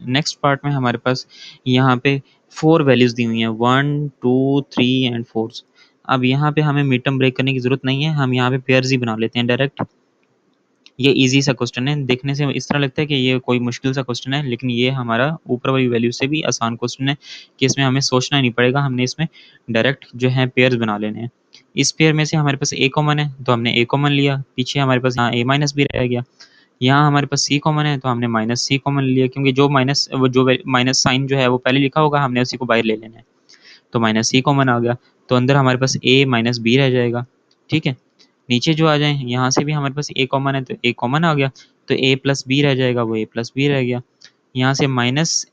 नेक्स्ट पार्ट में हमारे पास यहाँ पे 4 वैल्यूज़ दी हुई हैं, 1 2 3 एंड 4। अब यहाँ पे हमें मिड टर्म ब्रेक करने की ज़रूरत नहीं है, हम यहाँ पे पेयर्स ही बना लेते हैं डायरेक्ट। ये ईज़ी सा क्वेश्चन है, देखने से इस तरह लगता है कि ये कोई मुश्किल सा क्वेश्चन है, लेकिन ये हमारा ऊपर वाली वैल्यू से भी आसान क्वेश्चन है कि इसमें हमें सोचना नहीं पड़ेगा, हमने इसमें डायरेक्ट जो है पेयर्स बना लेने हैं। इस पेयर में से हमारे पास a कॉमन है तो हमने a कॉमन लिया, पीछे हमारे पास यहाँ a माइनस भी रह गया। यहाँ हमारे पास c कॉमन है तो हमने माइनस c कॉमन लिया, क्योंकि जो माइनस साइन जो है वो पहले लिखा होगा, हमने उसी को बाहर ले लेना है। तो माइनस c कॉमन आ गया, तो अंदर हमारे पास a माइनस b रह जाएगा। ठीक है, नीचे जो आ जाए यहाँ से भी हमारे पास a कॉमन है तो a कॉमन आ गया, तो a प्लस बी रह जाएगा, वो a प्लस बी रह गया। यहाँ से माइनस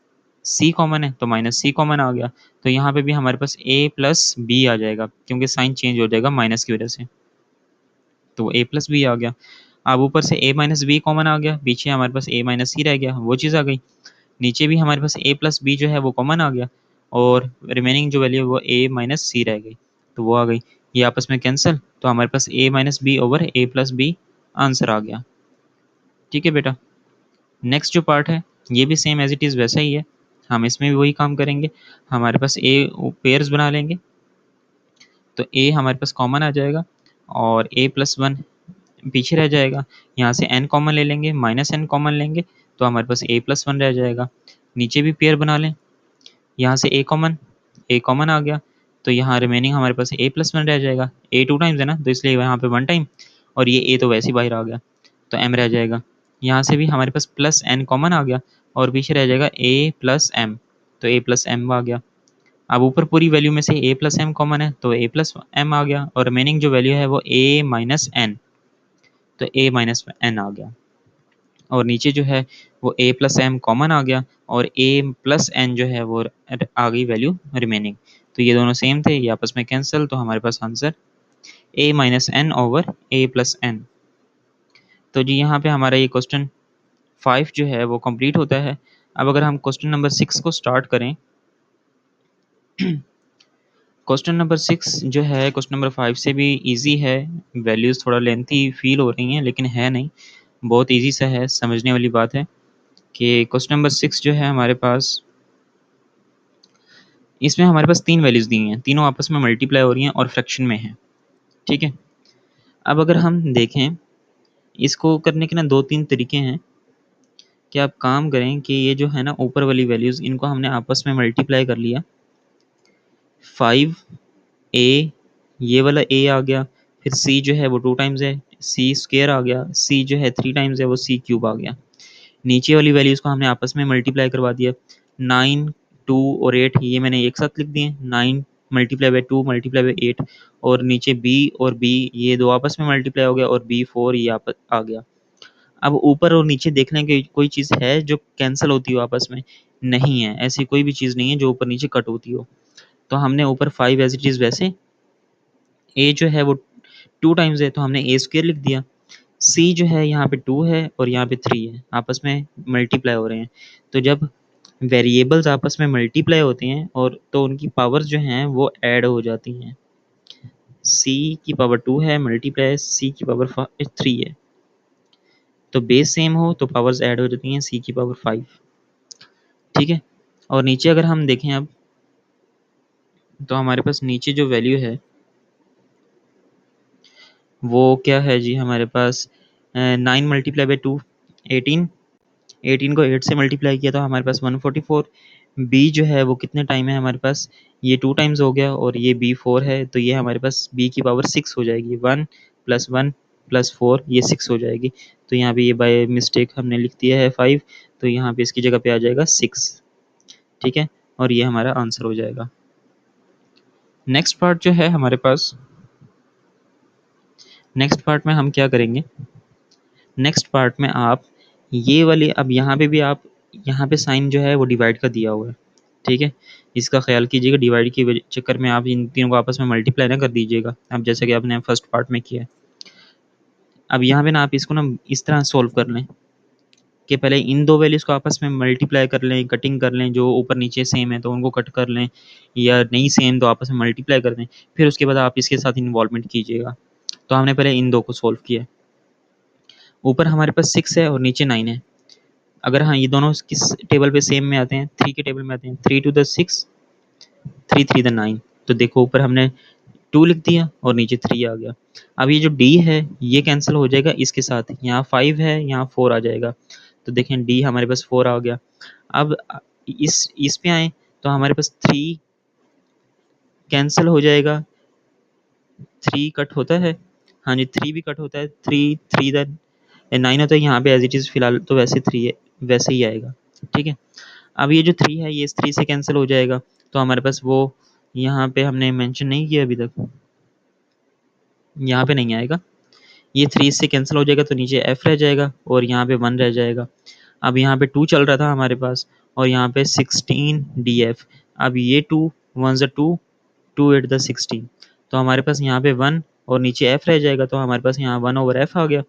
c कॉमन है तो माइनस c कॉमन आ गया, तो यहाँ पे भी हमारे पास a प्लस बी आ जाएगा क्योंकि साइन चेंज हो जाएगा माइनस की वजह से, तो a प्लस बी आ गया। अब ऊपर से a माइनस बी कॉमन आ गया, पीछे हमारे पास a माइनस सी रह गया, वो चीज़ आ गई। नीचे भी हमारे पास a प्लस बी जो है वो कॉमन आ गया और रिमेनिंग जो वैल्यू है वो a माइनस सी रह गई, तो वो आ गई। ये आपस में कैंसिल, तो हमारे पास a minus b over a plus b answer आ गया। ठीक है बेटा, नेक्स्ट जो पार्ट है ये भी सेम एज इट इज़ वैसा ही है, हम इसमें भी वही काम करेंगे। हमारे पास a पेयर्स बना लेंगे, तो a हमारे पास कॉमन आ जाएगा और a+1 पीछे रह जाएगा। यहाँ से n कॉमन ले लेंगे, -n कॉमन लेंगे, तो हमारे पास a+1 रह जाएगा। नीचे भी पेयर बना लें, यहाँ से a कॉमन आ गया, तो यहाँ रिमेनिंग हमारे पास a+1 रह जाएगा। a 2 टाइम्स है ना, तो इसलिए यहाँ पे 1 टाइम, और ये a तो वैसे ही बाहर आ गया, तो m रह जाएगा। यहाँ से भी हमारे पास +n कॉमन आ गया और पीछे रह जाएगा a प्लस m, तो a प्लस m आ गया। अब ऊपर पूरी वैल्यू में से a प्लस m कॉमन है तो a प्लस m आ गया, और रिमेनिंग जो वैल्यू है वो a माइनस n, तो a माइनस n आ गया। और नीचे जो है वो a प्लस m कॉमन आ गया और a प्लस n जो है वो आ गई वैल्यू रिमेनिंग। तो ये दोनों सेम थे, ये आपस में कैंसिल, तो हमारे पास answer a minus n over a plus n। तो जी यहाँ पे हमारा ये क्वेश्चन 5 जो है वो कंप्लीट होता है। अब अगर हम क्वेश्चन नंबर 6 को स्टार्ट करें, क्वेश्चन नंबर 6 जो है क्वेश्चन नंबर 5 से भी इजी है, वैल्यूज़ थोड़ा लेंथी फील हो रही हैं लेकिन है नहीं, बहुत इजी सा है, समझने वाली बात है कि क्वेश्चन नंबर 6 जो है हमारे पास, इसमें हमारे पास 3 वैल्यूज़ दी हैं, तीनों आपस में मल्टीप्लाई हो रही हैं और फ्रैक्शन में हैं। ठीक है, अब अगर हम देखें इसको करने के ना 2-3 तरीके हैं कि आप काम करें कि ये जो है ना ऊपर वाली वैल्यूज़ इनको हमने आपस में मल्टीप्लाई कर लिया, 5 a, ये वाला a आ गया, फिर c जो है वो 2 टाइम्स है, c स्क्वायर आ गया, c जो है 3 टाइम्स है वो c क्यूब आ गया। नीचे वाली वैल्यूज़ को हमने आपस में मल्टीप्लाई करवा दिया, 9 2 और 8 ये मैंने एक साथ लिख दिए, 9 मल्टीप्लाई बाई 2 मल्टीप्लाई बाई 8, और नीचे b और b ये दो आपस में मल्टीप्लाई हो गया और b 4 ये आ गया। अब ऊपर और नीचे देख लें कि कोई चीज़ है जो कैंसिल होती हो आपस में, नहीं है, ऐसी कोई भी चीज़ नहीं है जो ऊपर नीचे कट होती हो। तो हमने ऊपर 5 एज इट इज़ वैसे, ए जो है वो 2 टाइम्स है तो हमने ए स्क्वायर लिख दिया। सी जो है यहाँ पे 2 है और यहाँ पे 3 है, आपस में मल्टीप्लाई हो रहे हैं। तो जब वेरिएबल्स आपस में मल्टीप्लाई होते हैं और तो उनकी पावर्स जो हैं वो ऐड हो जाती हैं। सी की पावर 2 है, मल्टीप्लाई सी की पावर 3 है। तो बेस सेम हो तो पावर्स ऐड हो जाती हैं, सी की पावर 5। ठीक है, और नीचे अगर हम देखें अब, तो हमारे पास नीचे जो वैल्यू है वो क्या है जी, हमारे पास 9 मल्टीप्लाई बाई 2 18, 18 को 8 से मल्टीप्लाई किया तो हमारे पास 144। बी जो है वो कितने टाइम है हमारे पास, ये 2 टाइम्स हो गया और ये बी 4 है, तो ये हमारे पास बी की पावर 6 हो जाएगी। 1 प्लस 1 प्लस 4 ये 6 हो जाएगी। तो यहाँ पे ये बाय मिस्टेक हमने लिख दिया है 5, तो यहाँ पे इसकी जगह पे आ जाएगा 6। ठीक है, और ये हमारा आंसर हो जाएगा। नेक्स्ट पार्ट जो है हमारे पास, नेक्स्ट पार्ट में हम क्या करेंगे, नेक्स्ट पार्ट में आप ये वाली, अब यहाँ पे भी आप, यहाँ पे साइन जो है वो डिवाइड का दिया हुआ है। ठीक है, इसका ख्याल कीजिएगा, डिवाइड के चक्कर में आप इन तीनों को आपस में मल्टीप्लाई ना कर दीजिएगा, अब जैसे कि आपने फर्स्ट पार्ट में किया है। अब यहाँ पे ना आप इसको ना इस तरह सोल्व कर लें कि पहले इन दो वैल्यूज़ को आपस में मल्टीप्लाई कर लें, कटिंग कर लें, जो ऊपर नीचे सेम है तो उनको कट कर लें, या नहीं सेम तो आपस में मल्टीप्लाई कर दें, फिर उसके बाद आप इसके साथ इन्वॉल्वमेंट कीजिएगा। तो हमने पहले इन दो को सोल्व किया। ऊपर हमारे पास 6 है और नीचे 9 है। अगर हाँ ये दोनों किस टेबल पे सेम में आते हैं, 3 के टेबल में आते हैं, 3 टू द 6, 3 3 द 9। तो देखो ऊपर हमने 2 लिख दिया और नीचे 3 आ गया। अब ये जो डी है ये कैंसिल हो जाएगा इसके साथ, यहाँ 5 है यहाँ 4 आ जाएगा। तो देखें डी हमारे पास 4 आ गया। अब इस पे आए तो हमारे पास 3 कैंसिल हो जाएगा, 3 कट होता है, हाँ जी 3 भी कट होता है, 3 3 द 9 होता है, यहाँ पे एज इट इज़ फिलहाल तो वैसे 3 है, वैसे ही आएगा। ठीक है, अब ये जो 3 है ये इस 3 से कैंसिल हो जाएगा, तो हमारे पास वो यहाँ पे हमने मेंशन नहीं किया अभी तक, यहाँ पे नहीं आएगा। ये 3 से कैंसिल हो जाएगा तो नीचे एफ रह जाएगा और यहाँ पे 1 रह जाएगा। अब यहाँ पे 2 चल रहा था हमारे पास और यहाँ पे 16 डी एफ। अब ये 2 1 ज़ 2, 2 8 द 16, तो हमारे पास यहाँ पे 1 और नीचे एफ रह जाएगा, तो हमारे पास यहाँ 1 ओवर एफ आ गया।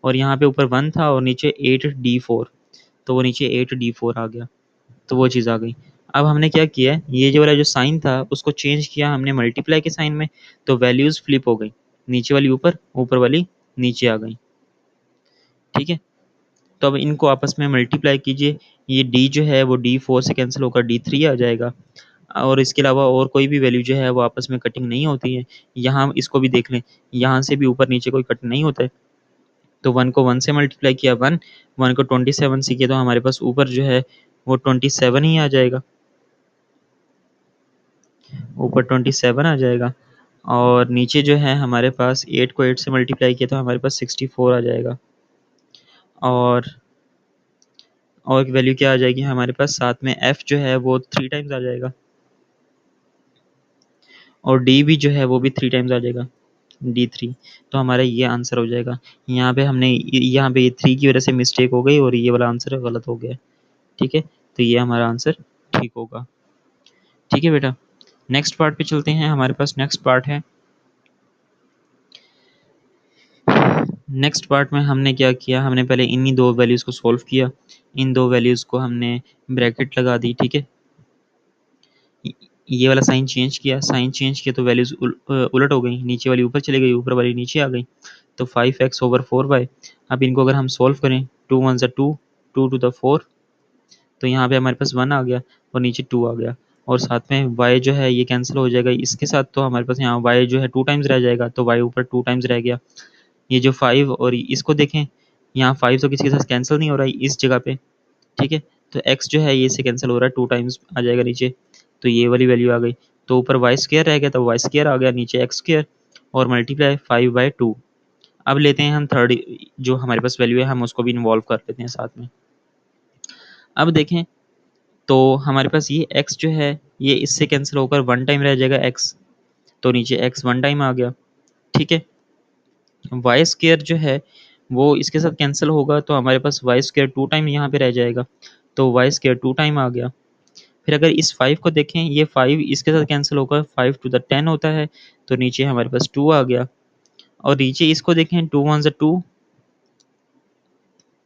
और यहाँ पे ऊपर 1 था और नीचे 8 डी 4, तो वो नीचे 8 डी 4 आ गया, तो वो चीज़ आ गई। अब हमने क्या किया है, ये जो वाला जो साइन था उसको चेंज किया हमने मल्टीप्लाई के साइन में, तो वैल्यूज़ फ्लिप हो गई, नीचे वाली ऊपर, ऊपर वाली नीचे आ गई। ठीक है, तो अब इनको आपस में मल्टीप्लाई कीजिए, ये डी जो है वो डी 4 से कैंसिल होकर डी 3 आ जाएगा। और इसके अलावा और कोई भी वैल्यू जो है वो आपस में कटिंग नहीं होती है। यहाँ इसको भी देख लें, यहाँ से भी ऊपर नीचे कोई कट नहीं होता है। तो 1 को 1 से मल्टीप्लाई किया 1, 1 को 27 से किया तो हमारे पास ऊपर जो है वो 27 ही आ जाएगा, ऊपर 27 आ जाएगा। और नीचे जो है हमारे पास 8 को 8 से मल्टीप्लाई किया तो हमारे पास 64 आ जाएगा। और एक वैल्यू क्या आ जाएगी हमारे पास, साथ में एफ जो है वो 3 टाइम्स आ जाएगा और डी भी जो है वो भी 3 टाइम्स आ जाएगा, डी 3। तो हमारा ये आंसर हो जाएगा। यहाँ पे हमने यहाँ पे ये 3 की वजह से मिस्टेक हो गई और ये वाला आंसर गलत हो गया। ठीक है, तो ये हमारा आंसर ठीक होगा। ठीक है बेटा, नेक्स्ट पार्ट पे चलते हैं। हमारे पास नेक्स्ट पार्ट है, नेक्स्ट पार्ट में हमने क्या किया, हमने पहले इन्हीं दो वैल्यूज़ को सॉल्व किया, इन दो वैल्यूज़ को हमने ब्रैकेट लगा दी। ठीक है, ये वाला साइन चेंज किया, साइन चेंज किया तो वैल्यूज़ उलट हो गई, नीचे वाली ऊपर चली गई, ऊपर वाली नीचे आ गई। तो 5x ओवर 4y। अब इनको अगर हम सॉल्व करें, 2 1 ज़ा 2, 2 टू द 4, तो यहाँ पे हमारे पास 1 आ गया और नीचे 2 आ गया। और साथ में y जो है ये कैंसिल हो जाएगा इसके साथ, तो हमारे पास यहाँ y जो है 2 टाइम्स रह जाएगा, तो y ऊपर 2 टाइम्स रह गया। ये जो 5 और इसको देखें, यहाँ 5 तो किसी के साथ कैंसिल नहीं हो रहा है इस जगह पे। ठीक है, तो x जो है ये से कैंसिल हो रहा है, 2 टाइम्स आ जाएगा नीचे, तो ये वाली वैल्यू आ गई। तो ऊपर वाई स्क्वायर रह गया तो वाई स्क्वायर आ गया, नीचे एक्स स्क्वायर और मल्टीप्लाई 5/2। अब लेते हैं हम थर्ड जो हमारे पास वैल्यू है, हम उसको भी इन्वॉल्व कर लेते हैं साथ में। अब देखें तो हमारे पास ये x जो है ये इससे कैंसिल होकर 1 टाइम रह जाएगा x, तो नीचे x 1 टाइम आ गया। ठीक है, वाई स्क्वायर जो है वो इसके साथ कैंसिल होगा तो हमारे पास वाई स्क्वायर 2 टाइम यहाँ पे रह जाएगा, तो वाई स्क्वायर 2 टाइम आ गया। फिर अगर इस 5 को देखें, ये 5 इसके साथ कैंसिल होगा, 5 टू द 10 होता है, तो नीचे हमारे पास 2 आ गया। और नीचे इसको देखें, 2 वन ज़ा 2,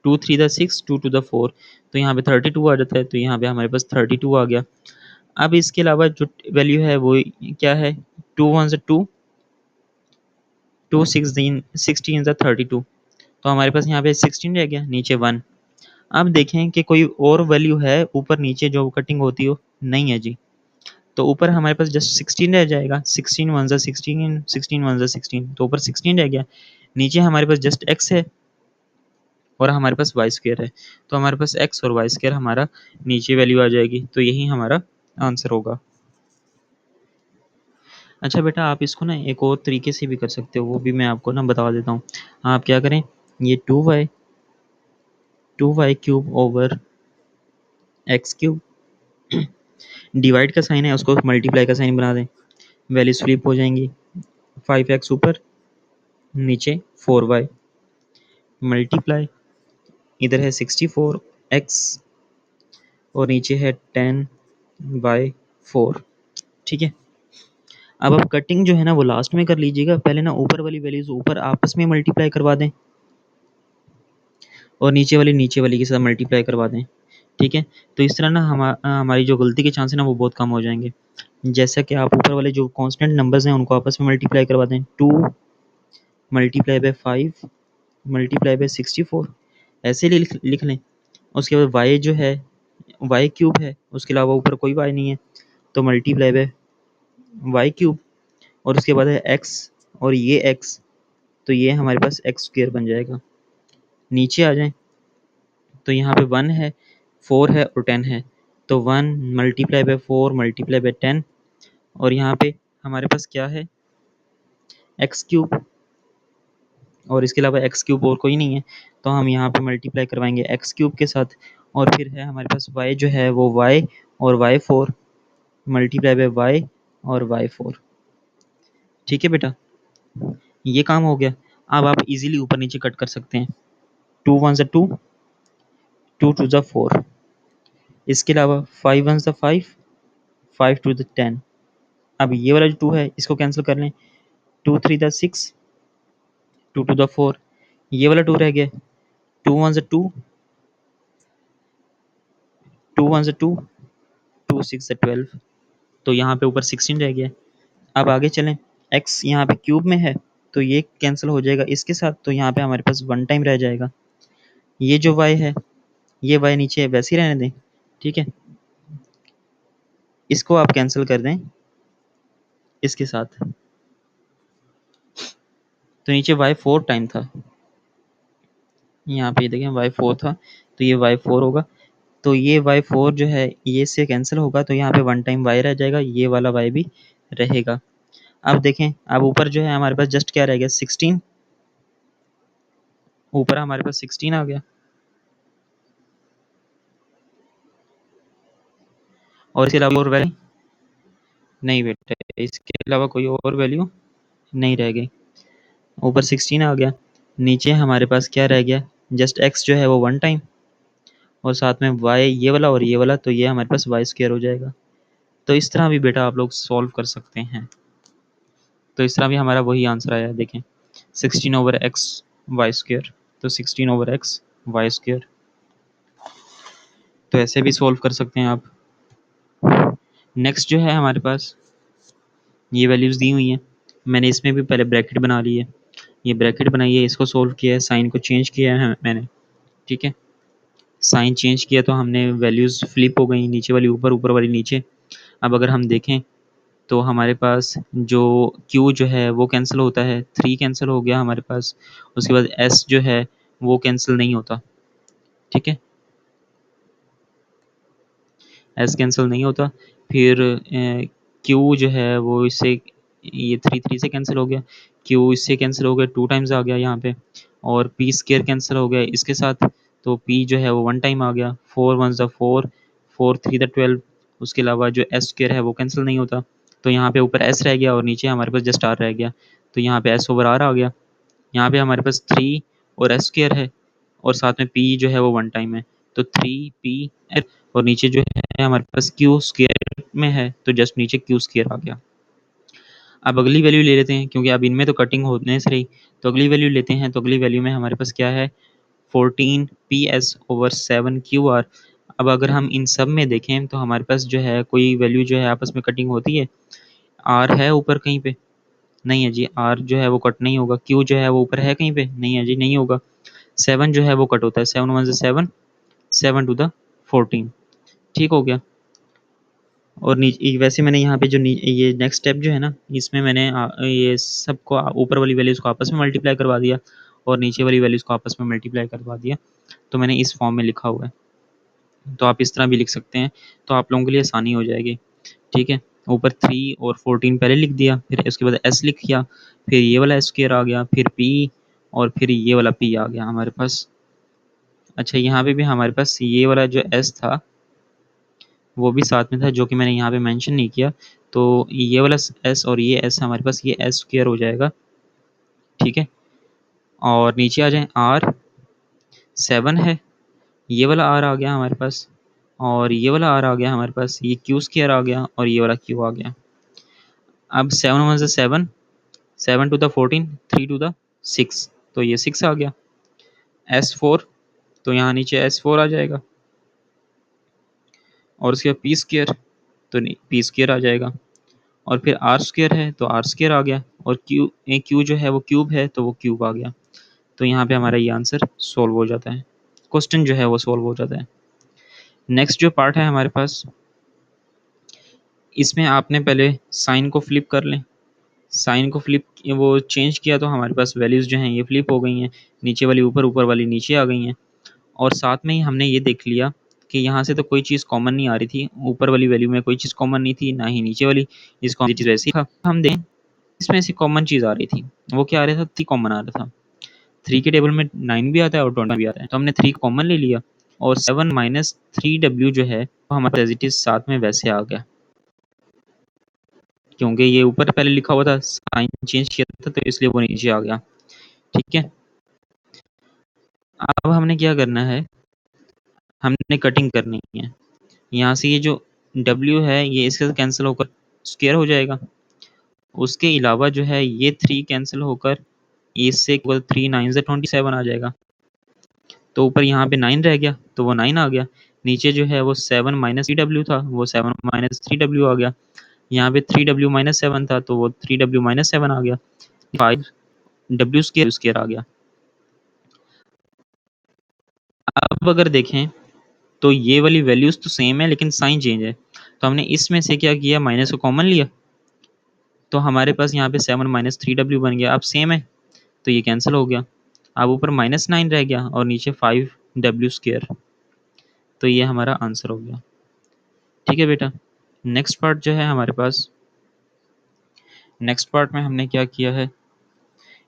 2 3 द 6, 2 टू द 4, तो यहाँ पे 32 आ जाता है, तो यहाँ पे हमारे पास 32 आ गया। अब इसके अलावा जो वैल्यू है वो क्या है, 2 वन ज़ा 2, 2 16 ज़ा 32, तो हमारे पास यहाँ पे 16 रह गया, नीचे 1। अब देखें कि कोई और वैल्यू है ऊपर नीचे जो कटिंग होती हो, नहीं है जी। तो ऊपर हमारे पास जस्ट 16 रह जाएगा, 16 वन ज़ा 16, 16 वन ज़ा 16, तो ऊपर 16 रह गया। नीचे हमारे पास जस्ट x है और हमारे पास वाई स्क्वायर है, तो हमारे पास x और वाई स्क्वायर हमारा नीचे वैल्यू आ जाएगी, तो यही हमारा आंसर होगा। अच्छा बेटा, आप इसको ना एक और तरीके से भी कर सकते हो, वो भी मैं आपको ना बता देता हूँ। आप क्या करें, ये 2y cube over x cube, divide का साइन है उसको मल्टीप्लाई का साइन बना दें, वैल्यूज फ्लिप हो जाएंगी। 5x ऊपर, नीचे 4y, मल्टीप्लाई, इधर है 64x और नीचे है 10/4। ठीक है, अब आप कटिंग जो है ना वो लास्ट में कर लीजिएगा, पहले ना ऊपर वाली वैल्यूज ऊपर आपस में मल्टीप्लाई करवा दें और नीचे वाली के साथ मल्टीप्लाई करवा दें। ठीक है, तो इस तरह ना हमारी जो गलती के चांस है ना वो बहुत कम हो जाएंगे। जैसा कि आप ऊपर वाले जो कांस्टेंट नंबर्स हैं उनको आपस में मल्टीप्लाई करवा दें, 2 मल्टीप्लाई बाय 5 मल्टीप्लाई बाय 64, ऐसे लिख लें। उसके बाद वाई जो है, वाई क्यूब है, उसके अलावा ऊपर कोई वाई नहीं है, तो मल्टीप्लाई बाय वाई क्यूब, और उसके बाद है एक्स और ये एक्स, तो ये हमारे पास एक्स स्क्वायर बन जाएगा। नीचे आ जाएं तो यहाँ पे 1 है, 4 है और 10 है, तो 1 मल्टीप्लाई बाय 4 मल्टीप्लाई बाय 10, और यहाँ पे हमारे पास क्या है, एक्स क्यूब, और इसके अलावा एक्स क्यूब और कोई नहीं है, तो हम यहाँ पे मल्टीप्लाई करवाएंगे एक्स क्यूब के साथ। और फिर है हमारे पास वाई जो है वो वाई और वाई 4 मल्टीप्लाई बाय वाई और वाई 4। ठीक है बेटा, ये काम हो गया। अब आप इजीली ऊपर नीचे कट कर सकते हैं, 2 वन ज़ा 2, 2 टू ज़ा 4, इसके अलावा 5 वन ज़ा 5, 5 टू ज़ा 10। अब ये वाला जो 2 है इसको कैंसिल कर लें, 2 3 ज़ा 6, 2 टू ज़ा 4, ये वाला 2 रह गया, 2 वन ज़ा 2, 2 वन ज़ा 2, 2 6 ज़ा 12, तो यहाँ पे ऊपर 16 रह गया। अब आगे चलें, x यहाँ पे क्यूब में है तो ये कैंसिल हो जाएगा इसके साथ, तो यहाँ पे हमारे पास 1 टाइम रह जाएगा। ये जो y है, ये y नीचे वैसे ही रहने दें। ठीक है, इसको आप कैंसिल कर दें इसके साथ, तो नीचे y 4 टाइम था, यहाँ पे देखें y 4 था, तो ये y 4 होगा, तो ये y 4 जो है ये से कैंसिल होगा, तो यहाँ पे 1 टाइम y रह जाएगा, ये वाला y भी रहेगा। अब देखें, अब ऊपर जो है हमारे पास जस्ट क्या रह गया, 16, ऊपर हमारे पास 16 आ गया, और इसके अलावा और वैल्यू नहीं बेटा, इसके अलावा कोई और वैल्यू नहीं रह गई। ऊपर 16 आ गया, नीचे हमारे पास क्या रह गया, जस्ट x जो है वो 1 टाइम, और साथ में y ये वाला और ये वाला, तो ये हमारे पास वाई स्क्वायर हो जाएगा। तो इस तरह भी बेटा आप लोग सॉल्व कर सकते हैं। तो इस तरह भी हमारा वही आंसर आया, देखें 16/x वाई स्क्वायर, तो 16/x वाई स्क्वायर, तो ऐसे भी सॉल्व कर सकते हैं आप। नेक्स्ट जो है हमारे पास ये वैल्यूज़ दी हुई हैं, मैंने इसमें भी पहले ब्रैकेट बना ली है, ये ब्रैकेट बनाई है, इसको सोल्व किया है, साइन को चेंज किया है मैंने। ठीक है, साइन चेंज किया तो हमने वैल्यूज़ फ्लिप हो गई, नीचे वाली ऊपर, ऊपर वाली नीचे। अब अगर हम देखें तो हमारे पास जो Q जो है वो कैंसिल होता है, 3 कैंसिल हो गया हमारे पास, उसके बाद S जो है वो कैंसिल नहीं होता। ठीक है, एस कैंसिल नहीं होता, फिर क्यू जो है वो इससे, ये 3 से कैंसिल हो गया, क्यू इससे कैंसिल हो गया, 2 टाइम्स आ गया यहाँ पे, और पी स्केयर कैंसिल हो गया इसके साथ, तो पी जो है वो 1 टाइम आ गया, 4 वन ज़ा 4, 4 3 ज़ा 12, उसके अलावा जो एस स्केयर है वो कैंसिल नहीं होता, तो यहाँ पे ऊपर एस रह गया और नीचे हमारे पास जस्ट आर रह गया, तो यहाँ पे एस ओवर आर आ गया। यहाँ पे हमारे पास 3 और एस स्क्वायर है और साथ में पी जो है वो वन टाइम है, तो 3p और नीचे जो है हमारे पास क्यू स्क्वायर में है, तो जस्ट नीचे क्यू स्क्वायर आ गया। अब अगली वैल्यू ले लेते हैं, क्योंकि अब इनमें तो कटिंग होने से रही, तो अगली वैल्यू लेते हैं। तो अगली वैल्यू में हमारे पास क्या है, 14ps/7qr। अब अगर हम इन सब में देखें तो हमारे पास जो है कोई वैल्यू जो है आपस में कटिंग होती है, आर है ऊपर कहीं पे, नहीं है जी, आर जो है वो कट नहीं होगा। क्यू जो है वो ऊपर है कहीं पे, नहीं है जी, नहीं होगा। 7 जो है वो कट होता है, 7 1 7, 7 टू द 14, ठीक हो गया। और नीचे वैसे मैंने यहाँ पे जो ये नेक्स्ट स्टेप जो है ना, इसमें मैंने ये सबको ऊपर वाली वैल्यूज को आपस में मल्टीप्लाई करवा दिया और नीचे वाली वैल्यूज को आपस में मल्टीप्लाई करवा दिया, तो मैंने इस फॉर्म में लिखा हुआ है। तो आप इस तरह भी लिख सकते हैं, तो आप लोगों के लिए आसानी हो जाएगी, ठीक है। ऊपर 3 और 14 पहले लिख दिया, फिर उसके बाद एस लिख दिया, फिर ये वाला स्क्वायर आ गया, फिर पी, और फिर ये वाला पी आ गया हमारे पास। अच्छा, यहाँ पे भी हमारे पास ये वाला जो एस था वो भी साथ में था, जो कि मैंने यहाँ पे मेंशन नहीं किया। तो ये वाला एस और ये एस हमारे पास, ये एस स्क्वायर हो जाएगा, ठीक है। और नीचे आ जाए, आर 7 है, ये वाला आर आ गया हमारे पास, और ये वाला आर आ गया हमारे पास, ये क्यू स्क्वायर आ गया और ये वाला क्यू आ गया। अब 7 1 7, 7 टू द 14, 3 टू द 6, तो ये 6 आ गया। S4, तो यहाँ नीचे S4 आ जाएगा, और उसके बाद पी स्क्वायर, तो पी स्क्वायर आ जाएगा, और फिर आर स्क्वायर है तो आर स्क्वायर आ गया, और क्यू जो है वो क्यूब है तो वो क्यूब आ गया। तो यहाँ पे हमारा ये आंसर सोल्व हो जाता है, क्वेश्चन जो है वो सोल्व हो जाता है। नेक्स्ट जो पार्ट है हमारे पास, इसमें आपने पहले साइन को फ्लिप कर लें। साइन को फ्लिप वो चेंज किया तो हमारे पास वैल्यूज़ जो हैं ये फ्लिप हो गई हैं, नीचे वाली ऊपर, ऊपर वाली नीचे आ गई हैं। और साथ में ही हमने ये देख लिया कि यहाँ से तो कोई चीज़ कॉमन नहीं आ रही थी, ऊपर वाली वैल्यू में कोई चीज़ कॉमन नहीं थी, ना ही नीचे वाली, जिसको चीज़ वैसी था। हम देखें इसमें से कॉमन चीज़ आ रही थी, वो क्या आ रहा था, 3 कॉमन आ रहा था। 3 के टेबल में 9 भी आता है और 20 भी आता है, तो हमने 3 कॉमन ले लिया, और 7 माइनस 3w जो है वो हमारे एज इट इज साथ में वैसे आ गया, क्योंकि ये ऊपर पहले लिखा हुआ था, साइन चेंज किया था तो इसलिए वो नीचे आ गया, ठीक है। अब हमने क्या करना है, हमने कटिंग करनी है। यहाँ से ये जो w है ये इसके साथ कैंसिल होकर स्क्वायर हो जाएगा। उसके अलावा जो है ये 3 कैंसिल होकर इससे 3 9 से 27 आ जाएगा, तो ऊपर यहाँ पे 9 रह गया तो वो 9 आ गया। नीचे जो है वो 7 माइनस 3w था, वो 7 माइनस 3w आ गया। यहाँ पे 3w माइनस 7 था तो वो 3w माइनस 7 आ गया। 5w स्क्वायर स्क्वायर आ गया। अब अगर देखें तो ये वाली वैल्यूज तो सेम है लेकिन साइन चेंज है, तो हमने इसमें से क्या किया, माइनस को कॉमन लिया, तो हमारे पास यहाँ पे 7 माइनस 3w बन गया। अब सेम है तो ये कैंसिल हो गया, अब ऊपर -9 रह गया और नीचे 5w स्क्वायर, तो ये हमारा आंसर हो गया, ठीक है बेटा। नेक्स्ट पार्ट जो है हमारे पास, नेक्स्ट पार्ट में हमने क्या किया है,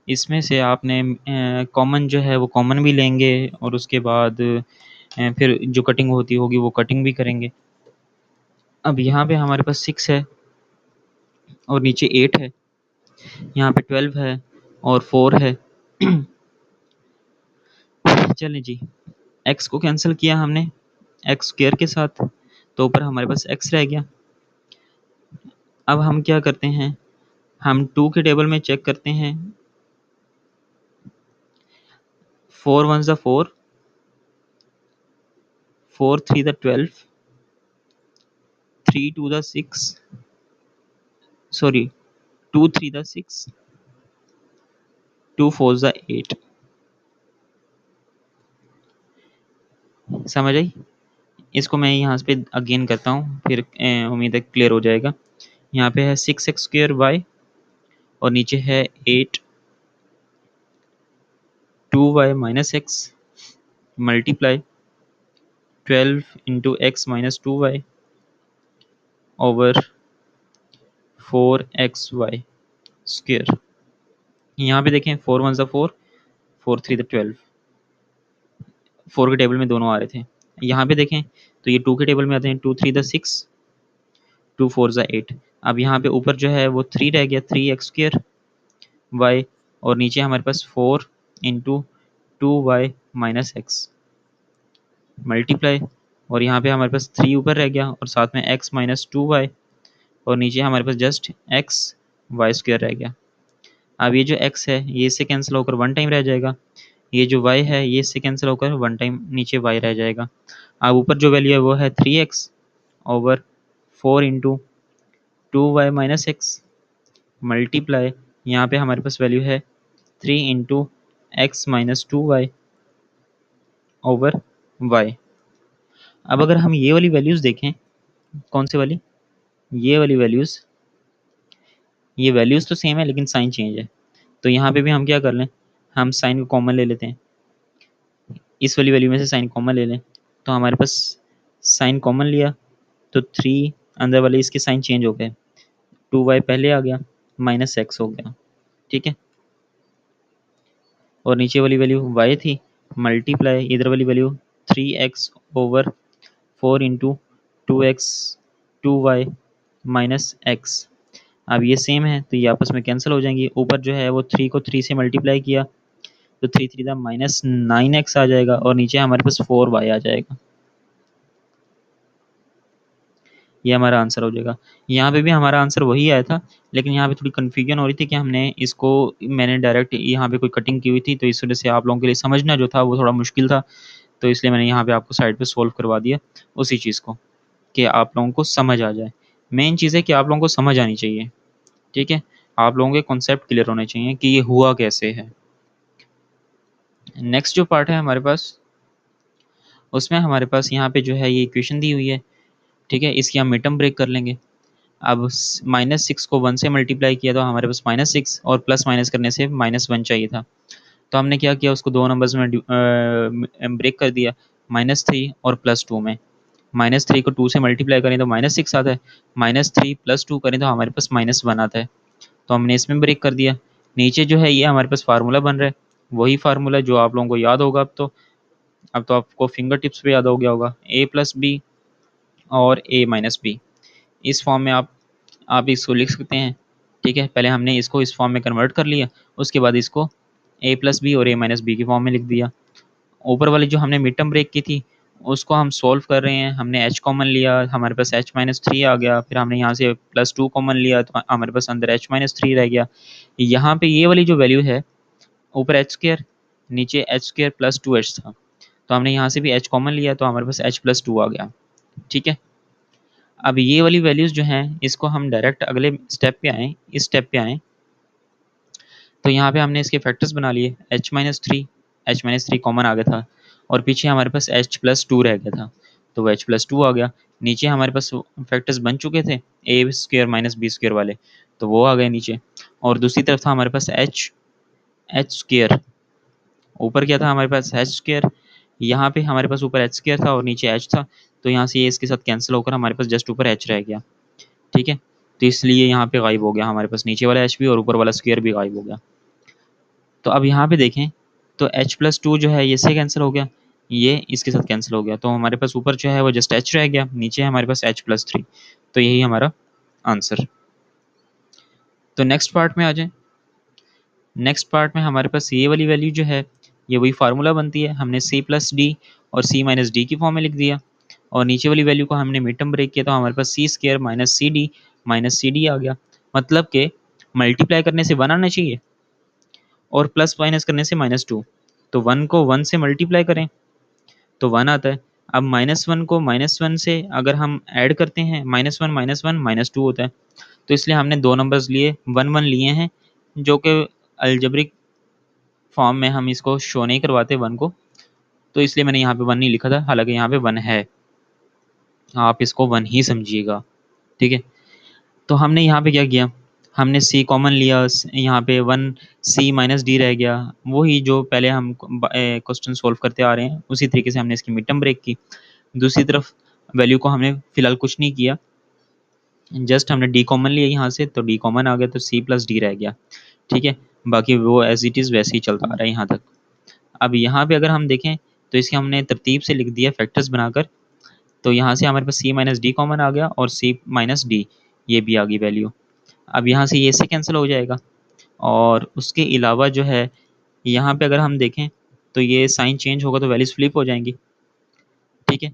इसमें से आपने कॉमन जो है वो कॉमन भी लेंगे, और उसके बाद फिर जो कटिंग होती होगी वो कटिंग भी करेंगे। अब यहाँ पे हमारे पास 6 है और नीचे 8 है, यहाँ पे 12 है और 4 है। चलें जी, x को कैंसिल किया हमने एक्स स्क्वायर के साथ, तो ऊपर हमारे पास x रह गया। अब हम क्या करते हैं, हम 2 के टेबल में चेक करते हैं, 4 1 ज़ा 4, 4 3 ज़ा 12, 3 2 ज़ा 6, सॉरी 2 3 ज़ा 6, 2 4 ज़ा 8। समझ आई? इसको मैं यहाँ पे अगेन करता हूँ, फिर उम्मीद है क्लियर हो जाएगा। यहाँ पे है 6x स्क्वायर y, और नीचे है 8 2y minus x multiply 12 into x minus 2y over 4xy square. यहाँ पे देखें 4 1 ज़ा 4, 4 3 ज़ा 12, 4 के टेबल में दोनों आ रहे थे। यहाँ पे देखें तो ये 2 के टेबल में आते हैं, 2 3 ज़ा 6, 2 4 ज़ा 8। अब यहाँ पे ऊपर जो है वो 3 रह गया, 3x स्क्वायर y, और नीचे हमारे पास 4 into 2y minus x multiply, और यहाँ पे हमारे पास 3 ऊपर रह गया और साथ में x माइनस 2y, और नीचे हमारे पास जस्ट x वाई स्क्वायर रह गया। अब ये जो x है ये इससे कैंसिल होकर 1 टाइम रह जाएगा, ये जो y है ये इससे कैंसिल होकर 1 टाइम नीचे y रह जाएगा। अब ऊपर जो वैल्यू है वो है 3x over 4 into 2y minus x multiply, यहाँ पे हमारे पास वैल्यू है 3 into x minus 2y over y। अब अगर हम ये वाली वैल्यूज़ देखें, कौन सी वाली, ये वाली वैल्यूज़, ये वैल्यूज़ तो सेम है लेकिन साइन चेंज है। तो यहाँ पे भी हम क्या कर लें, हम साइन को कॉमन ले लेते हैं, इस वाली वैल्यू में से साइन कॉमन ले लें। तो हमारे पास साइन कॉमन लिया तो 3 अंदर वाले इसके साइन चेंज हो गए, 2y पहले आ गया माइनस एक्स हो गया, ठीक है। और नीचे वाली वैल्यू y थी मल्टीप्लाई इधर वाली value 3x over 4 into 2x 2y minus x. अब ये सेम है तो ये आपस में कैंसिल हो जाएंगी, ऊपर जो है वो 3 को 3 से मल्टीप्लाई किया तो 3 3 दा माइनस 9x आ जाएगा, और नीचे हमारे पास 4y आ जाएगा, ये हमारा आंसर हो जाएगा। यहाँ पे भी हमारा आंसर वही आया था, लेकिन यहाँ पे थोड़ी कन्फ्यूजन हो रही थी कि हमने इसको, मैंने डायरेक्ट यहाँ पे कोई कटिंग की हुई थी तो इस वजह से आप लोगों के लिए समझना जो था वो थोड़ा मुश्किल था, तो इसलिए मैंने यहाँ पे आपको साइड पे सोल्व करवा दिया उसी चीज़ को, कि आप लोगों को समझ आ जाए। मेन चीज़ है कि आप लोगों को समझ आनी चाहिए, ठीक है, आप लोगों के कॉन्सेप्ट क्लियर होने चाहिए कि ये हुआ कैसे है। नेक्स्ट जो पार्ट है हमारे पास, उसमें हमारे पास यहाँ पे जो है ये इक्वेशन दी हुई है, ठीक है, इसकी हम मिड-टर्म ब्रेक कर लेंगे। अब -6 को 1 से मल्टीप्लाई किया तो हमारे पास -6, और प्लस माइनस करने से -1 चाहिए था। तो हमने क्या किया, उसको दो नंबर्स में ब्रेक कर दिया, -3 और +2 में। -3 को 2 से मल्टीप्लाई करें तो -6 आता है, -3 + 2 करें तो हमारे पास -1 आता है, तो हमने इसमें ब्रेक कर दिया। नीचे जो है ये हमारे पास फार्मूला बन रहा है, वही फार्मूला जो आप लोगों को याद होगा। अब तो आपको फिंगर टिप्स पे याद हो गया होगा, a+b और a-b, इस फॉर्म में आप इसको लिख सकते हैं, ठीक है। पहले हमने इसको इस फॉर्म में कन्वर्ट कर लिया, उसके बाद इसको a+b और a-b की फॉर्म में लिख दिया। ऊपर वाली जो हमने मिड टर्म ब्रेक की थी उसको हम सॉल्व कर रहे हैं, हमने h कॉमन लिया, हमारे पास h-3 आ गया, फिर हमने यहाँ से +2 कॉमन लिया तो हमारे पास अंदर h-3 रह गया। यहाँ पे ये वाली जो वैल्यू है, ऊपर h², नीचे h² + 2h था, तो हमने यहाँ से भी h कॉमन लिया तो हमारे पास h+2 आ गया, ठीक है। अब ये वाली वैल्यूज़ जो हैं इसको हम डायरेक्ट अगले स्टेप पे आएँ, इस स्टेप पे आएँ, तो यहाँ पे हमने इसके फैक्टर्स बना लिए, h-3 कॉमन आ गया था, और पीछे हमारे पास h+2 रह गया था, तो वो h+2 आ गया। नीचे हमारे पास फैक्टर्स बन चुके थे a² - b² वाले, तो वो आ गए नीचे, और दूसरी तरफ था हमारे पास h², ऊपर क्या था हमारे पास h², यहाँ पे हमारे पास ऊपर h² था और नीचे h था, तो यहाँ से ये इसके साथ कैंसिल होकर हमारे पास जस्ट ऊपर h रह गया, ठीक है। तो इसलिए यहाँ पे गायब हो गया हमारे पास नीचे वाला h भी और ऊपर वाला स्क्वायर भी गायब हो गया। तो अब यहाँ पे देखें तो h+2 जो है ये इससे कैंसिल हो गया, ये इसके साथ कैंसिल हो गया, तो हमारे पास ऊपर जो है वो जस्ट h रह गया, नीचे हमारे पास h+3, तो यही हमारा आंसर। तो नेक्स्ट पार्ट में आ जाए। नेक्स्ट पार्ट में हमारे पास ये वाली वैल्यू जो है ये वही फार्मूला बनती है, हमने c+d और c-d की फॉर्म में लिख दिया, और नीचे वाली वैल्यू को हमने मिड टर्म ब्रेक किया तो हमारे पास c² - cd आ गया, मतलब कि मल्टीप्लाई करने से 1 आना चाहिए और प्लस माइनस करने से -2, तो 1 को 1 से मल्टीप्लाई करें तो 1 आता है। अब -1 को -1 से अगर हम ऐड करते हैं, -1 - 1 -2 होता है, तो इसलिए हमने दो नंबर्स लिए 1 1 लिए हैं, जो कि अलजेब्रिक फॉर्म में हम इसको शो नहीं करवाते 1 को, तो इसलिए मैंने यहाँ पे 1 नहीं लिखा था, हालांकि यहाँ पे 1 है, आप इसको 1 ही समझिएगा, ठीक है। तो हमने यहाँ पे क्या किया, हमने c कॉमन लिया, यहाँ पे 1 c - d रह गया, वही जो पहले हम क्वेश्चन सॉल्व करते आ रहे हैं उसी तरीके से हमने इसकी मिड टर्म ब्रेक की। दूसरी तरफ वैल्यू को हमने फिलहाल कुछ नहीं किया, जस्ट हमने d कॉमन लिया यहाँ से, तो d कॉमन आ गया तो c+d रह गया, ठीक है। बाकी वो एज इट इज़ वैसे ही चलता आ रहा है यहाँ तक। अब यहाँ पे अगर हम देखें तो इसके हमने तरतीब से लिख दिया फैक्टर्स बनाकर, तो यहाँ से हमारे पास c - d कॉमन आ गया और c - d ये भी आ गई वैल्यू। अब यहाँ से ये इससे कैंसिल हो जाएगा, और उसके अलावा जो है यहाँ पे अगर हम देखें तो ये साइन चेंज होगा तो वैल्यूज फ्लिप हो जाएंगी। ठीक है,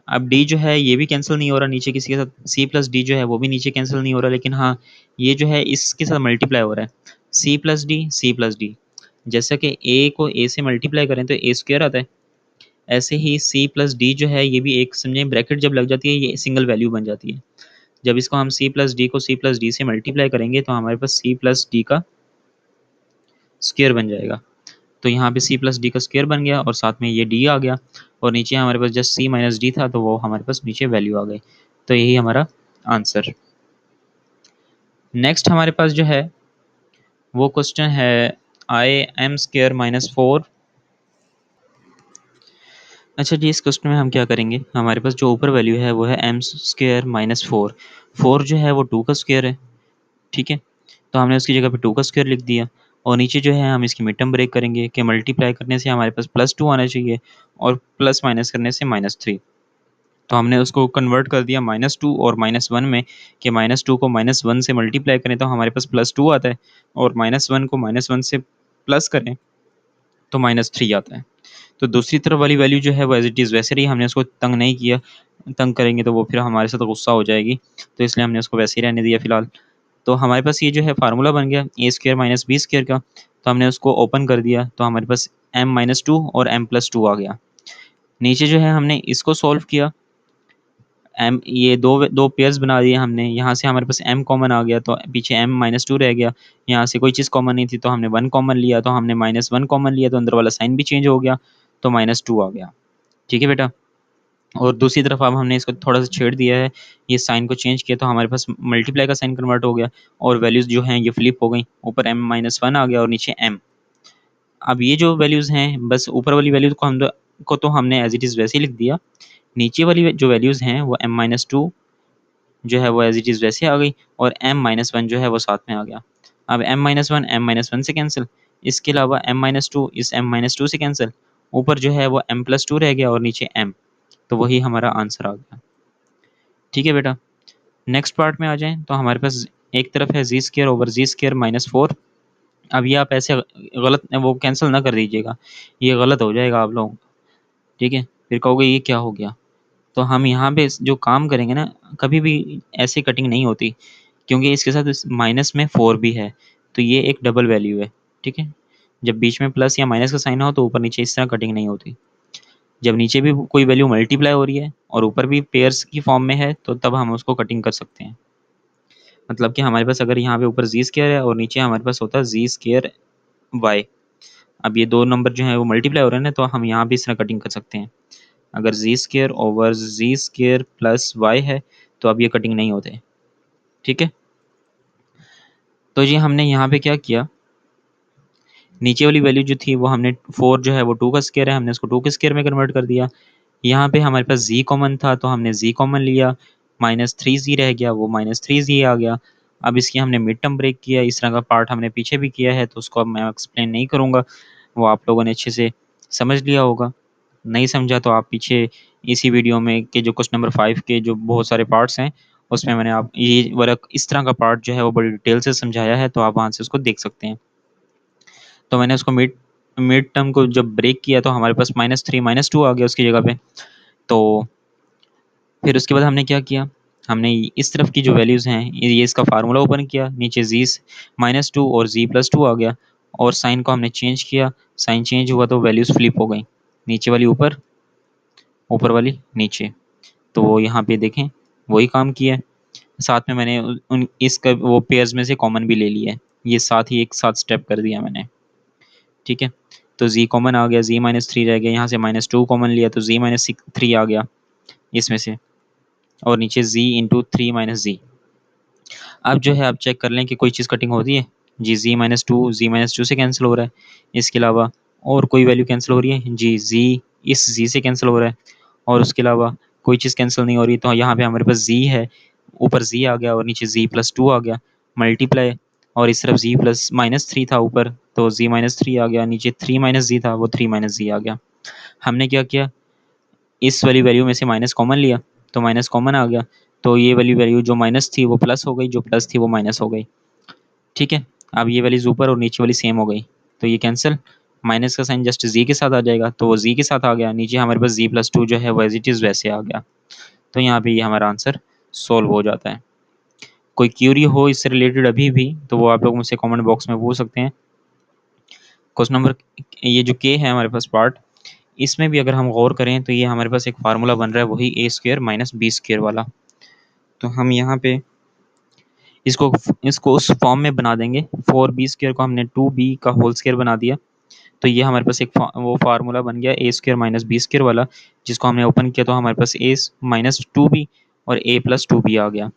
अब डी जो है ये भी कैंसिल नहीं हो रहा नीचे किसी के साथ, सी प्लस डी जो है वो भी नीचे कैंसिल नहीं हो रहा, लेकिन हाँ ये जो है इसके साथ मल्टीप्लाई हो रहा है, C plus D C plus D. जैसा कि ए को ए से मल्टीप्लाई करें तो ए स्क्वायर आता है, ऐसे ही सी प्लस डी जो है ये भी एक समझे ब्रैकेट जब लग जाती है ये सिंगल वैल्यू बन जाती है। जब इसको हम सी प्लस डी को सी प्लस डी से मल्टीप्लाई करेंगे तो हमारे पास सी प्लस डी का स्क्वायर बन जाएगा। तो यहाँ पे सी प्लस डी का स्क्वायर बन गया और साथ में ये डी आ गया, और नीचे हमारे पास जस्ट सी माइनस डी था तो वो हमारे पास नीचे वैल्यू आ गई। तो यही हमारा आंसर। नेक्स्ट हमारे पास जो है वो क्वेश्चन है I am square minus four. अच्छा जी, इस क्वेश्चन में हम क्या करेंगे, हमारे पास जो ऊपर वैल्यू है वो है M square minus four. Four जो है वो टू का स्क्वायर है, ठीक है, तो हमने उसकी जगह पे टू का स्क्वायर लिख दिया। और नीचे जो है हम इसकी मिड टर्म ब्रेक करेंगे कि मल्टीप्लाई करने से हमारे पास प्लस टू आना चाहिए और प्लस माइनस करने से माइनस थ्री। तो हमने उसको कन्वर्ट कर दिया माइनस टू और माइनस वन में, कि माइनस टू को माइनस वन से मल्टीप्लाई करें तो हमारे पास प्लस टू आता है, और माइनस वन को माइनस वन से प्लस करें तो माइनस थ्री आता है। तो दूसरी तरफ वाली वैल्यू जो है वो एज इट इज़ वैसे रही, हमने उसको तंग नहीं किया, तंग करेंगे तो वो फिर हमारे साथ गुस्सा हो जाएगी, तो इसलिए हमने उसको वैसे ही रहने दिया फिलहाल। तो हमारे पास ये जो है फार्मूला बन गया ए स्क्वायर माइनस बी स्क्वायर का, तो हमने उसको ओपन कर दिया तो हमारे पास एम माइनस टू और एम प्लस टू आ गया। नीचे जो है हमने इसको सॉल्व किया, एम ये दो दो पेयर्स बना दिए हमने, यहाँ से हमारे पास एम कॉमन आ गया तो पीछे एम माइनस टू रह गया, यहाँ से कोई चीज़ कॉमन नहीं थी तो हमने वन कॉमन लिया, तो हमने माइनस वन कॉमन लिया तो अंदर वाला साइन भी चेंज हो गया, तो माइनस टू आ गया। ठीक है बेटा, और दूसरी तरफ अब हमने इसको थोड़ा सा छेड़ दिया है, ये साइन को चेंज किया तो हमारे पास मल्टीप्लाई का साइन कन्वर्ट हो गया, और वैल्यूज जो हैं ये फ्लिप हो गई, ऊपर एम माइनस वन आ गया और नीचे एम। अब ये जो वैल्यूज हैं बस ऊपर वाली वैल्यूज को तो हमने एज इट इज़ वैसे ही लिख दिया, नीचे वाली जो वैल्यूज हैं वो एम माइनस टू जो है वो एज इट इज़ वैसे आ गई, और एम माइनस वन जो है वो साथ में आ गया। अब एम माइनस वन से कैंसिल, इसके अलावा एम माइनस टू इस एम माइनस टू से कैंसिल, ऊपर जो है वो एम प्लस टू रह गया और नीचे एम, तो वही हमारा आंसर आ गया। ठीक है बेटा, नेक्स्ट पार्ट में आ जाएं तो हमारे पास एक तरफ है जी स्केयर ओवर जी स्केयर माइनस फोर। अब ये आप ऐसे गलत वो कैंसिल ना कर दीजिएगा, ये गलत हो जाएगा आप लोगों का, ठीक है, फिर कहोगे ये क्या हो गया। तो हम यहाँ पे जो काम करेंगे ना, कभी भी ऐसे कटिंग नहीं होती, क्योंकि इसके साथ माइनस में फोर भी है, तो ये एक डबल वैल्यू है। ठीक है, जब बीच में प्लस या माइनस का साइन हो तो ऊपर नीचे इस तरह कटिंग नहीं होती। जब नीचे भी कोई वैल्यू मल्टीप्लाई हो रही है और ऊपर भी पेयर्स की फॉर्म में है तो तब हम उसको कटिंग कर सकते हैं। मतलब कि हमारे पास अगर यहाँ पे ऊपर जी स्केयर है और नीचे हमारे पास होता है जी स्केयर वाई, अब ये दो नंबर जो है वो मल्टीप्लाई हो रहे हैं ना, तो हम यहाँ भी इस तरह कटिंग कर सकते हैं। अगर जी स्केयर ओवर जी स्केयर प्लस वाई है तो अब ये कटिंग नहीं होते। ठीक है, तो ये हमने यहाँ पे क्या किया, नीचे वाली वैल्यू जो थी वो हमने फोर जो है वो टू का स्केयर है, हमने उसको टू के स्केयर में कन्वर्ट कर दिया। यहाँ पे हमारे पास जी कॉमन था तो हमने जी कॉमन लिया, माइनस थ्री जी रह गया, वो माइनस थ्री जी आ गया। अब इसकी हमने मिड टर्म ब्रेक किया, इस तरह का पार्ट हमने पीछे भी किया है तो उसको अब मैं एक्सप्लेन नहीं करूँगा, वो आप लोगों ने अच्छे से समझ लिया होगा। नहीं समझा तो आप पीछे इसी वीडियो में के जो क्वेश्चन नंबर फाइव के जो बहुत सारे पार्ट्स हैं उसमें मैंने आप ये वर्क इस तरह का पार्ट जो है वो बड़ी डिटेल से समझाया है, तो आप वहाँ से उसको देख सकते हैं। तो मैंने उसको मिड मिड टर्म को जब ब्रेक किया तो हमारे पास माइनस थ्री माइनस टू आ गया उसकी जगह पे। तो फिर उसके बाद हमने क्या किया, हमने इस तरफ की जो वैल्यूज़ हैं ये इसका फार्मूला ओपन किया, नीचे जी माइनस टू और जी प्लस टू आ गया, और साइन को हमने चेंज किया, साइन चेंज हुआ तो वैल्यूज़ फ्लिप हो गई, नीचे वाली ऊपर, ऊपर वाली नीचे। तो वो यहाँ पे देखें वही काम किया है। साथ में मैंने उन इसका वो पेयर्स में से कॉमन भी ले लिया है, ये साथ ही एक साथ स्टेप कर दिया मैंने। ठीक है, तो जी कॉमन आ गया, जी माइनस थ्री रह गया, यहाँ से माइनस टू कॉमन लिया तो जी माइनस थ्री आ गया इसमें से, और नीचे z इंटू थ्री माइनस जी। अब जो है आप चेक कर लें कि कोई चीज़ कटिंग होती है जी, जी माइनस टू से कैंसिल हो रहा है, इसके अलावा और कोई वैल्यू कैंसिल हो रही है जी, इस जी से कैंसिल हो रहा है, और उसके अलावा कोई चीज़ कैंसिल नहीं हो रही, तो यहाँ पे हमारे पास जी है, ऊपर जी आ गया और नीचे जी प्लस टू आ गया मल्टीप्लाई, और इस तरफ जी प्लस माइनस थ्री था ऊपर तो जी माइनस थ्री आ गया, नीचे थ्री माइनस जी था वो थ्री माइनस जी आ गया। हमने क्या किया, इस वाली वैल्यू में से माइनस कॉमन लिया तो माइनस कॉमन आ गया, तो ये वाली वैल्यू जो माइनस थी वो प्लस हो गई, जो प्लस थी वो माइनस हो गई। ठीक है, अब ये वैल्यूज ऊपर और नीचे वाली सेम हो गई तो ये कैंसिल, माइनस का साइन जस्ट जी के साथ आ जाएगा, तो वो जी के साथ आ गया। नीचे हमारे पास g+2 जो है वो एज इट इज़ वैसे आ गया। तो यहाँ पे ये हमारा आंसर सोल्व हो जाता है। कोई क्यूरी हो इससे रिलेटेड अभी भी तो वो आप लोग मुझसे कमेंट बॉक्स में पूछ सकते हैं। क्वेश्चन नंबर ये जो के है हमारे पास पार्ट, इसमें भी अगर हम गौर करें तो ये हमारे पास एक फार्मूला बन रहा है, वही ए स्क्वायर माइनस बी स्क्वायर वाला। तो हम यहाँ पे इसको इसको उस फॉर्म में बना देंगे। 4b² को हमने 2b का होल स्क्वायर बना दिया, तो ये हमारे पास एक वो फार्मूला बन गया ए स्क्वायर माइनस बी स्क्वायर वाला, जिसको हमने ओपन किया तो हमारे पास ए माइनस 2b और a प्लस 2b आ गया।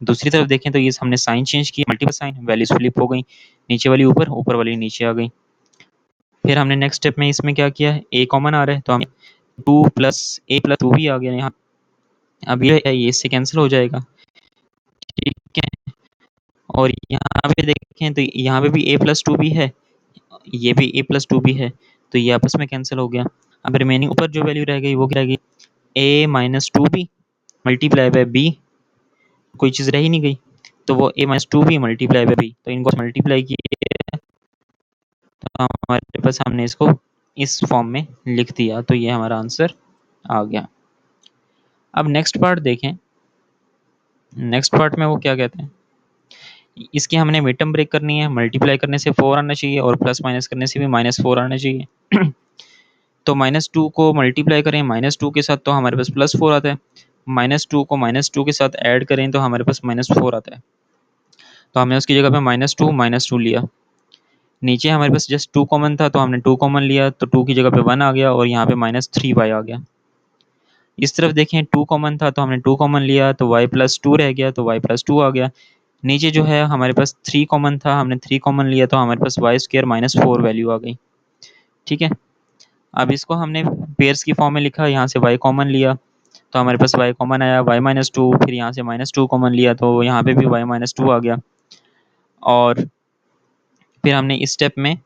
दूसरी तरफ देखें तो ये हमने साइन चेंज किया, मल्टीपल साइन, वैल्यूज फ्लिप हो गई, नीचे वाली ऊपर, ऊपर वाली नीचे आ गई। फिर हमने नेक्स्ट स्टेप में इसमें क्या किया, a कॉमन आ रहा है तो हम 2 + a+2b आ गया यहाँ। अब ये इससे कैंसिल हो जाएगा, ठीक है। और यहाँ पे देखें तो यहाँ पे भी a+2b है, ये भी a+2b है, तो ये आपस में कैंसिल हो गया। अब रिमेनिंग ऊपर जो वैल्यू रह गई वो क्या रह गई, a-2b मल्टीप्लाई बाय b, कोई चीज़ रह ही नहीं गई, तो वो a-2b मल्टीप्लाई बाय b, तो इनको मल्टीप्लाई किए तो हमारे पास हमने इसको इस फॉर्म में लिख दिया, तो ये हमारा आंसर आ गया। अब नेक्स्ट पार्ट देखें, नेक्स्ट पार्ट में वो क्या कहते हैं, इसकी हमने मिड ब्रेक करनी है। मल्टीप्लाई करने से 4 आना चाहिए और प्लस माइनस करने से भी -4 आना चाहिए। तो -2 को मल्टीप्लाई करें -2 के साथ तो हमारे पास +4 आता है, -2 को -2 के साथ ऐड करें तो हमारे पास -4 आता है। तो हमने उसकी जगह पे -2 लिया। नीचे हमारे पास जस्ट 2 कॉमन था तो हमने 2 कॉमन लिया, तो 2 की जगह पे 1 आ गया और यहाँ पे -3y आ गया। इस तरफ देखें 2 कॉमन था तो हमने 2 कॉमन लिया तो y+2 रह गया, तो y+2 आ गया। नीचे जो है हमारे पास 3 कॉमन था, हमने 3 कॉमन लिया तो हमारे पास y² -4 वैल्यू आ गई, ठीक है। अब इसको हमने पेयर्स की फॉर्म में लिखा, यहाँ से y कॉमन लिया तो हमारे पास y कॉमन आया y-2, फिर यहाँ से -2 कॉमन लिया तो यहाँ पे भी y-2 आ गया। और फिर हमने इस स्टेप में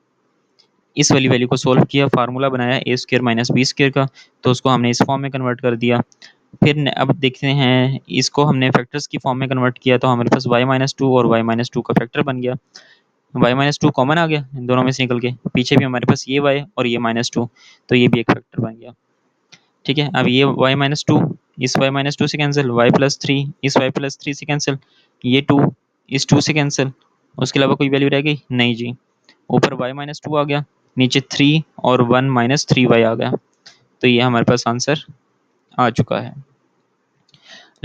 इस वाली वैल्यू को सोल्व किया, फार्मूला बनाया a² माइनस b² का, तो उसको हमने इस फॉर्म में कन्वर्ट कर दिया। फिर अब देखते हैं इसको हमने फैक्टर्स की फॉर्म में कन्वर्ट किया तो हमारे पास y-2 और y-2 का फैक्टर बन गया। y-2 कॉमन आ गया इन दोनों में से निकल के, पीछे भी हमारे पास ये y और ये -2, तो ये भी एक फैक्टर बन गया, ठीक है। अब ये y-2 इस y-2 से कैंसिल, y+3 इस y+3 से कैंसिल, ये 2 इस 2 से कैंसिल, उसके अलावा कोई वैल्यू रह गई नहीं जी। ऊपर y-2 आ गया, नीचे 3 और 1 -3y आ गया, तो ये हमारे पास आंसर आ चुका है।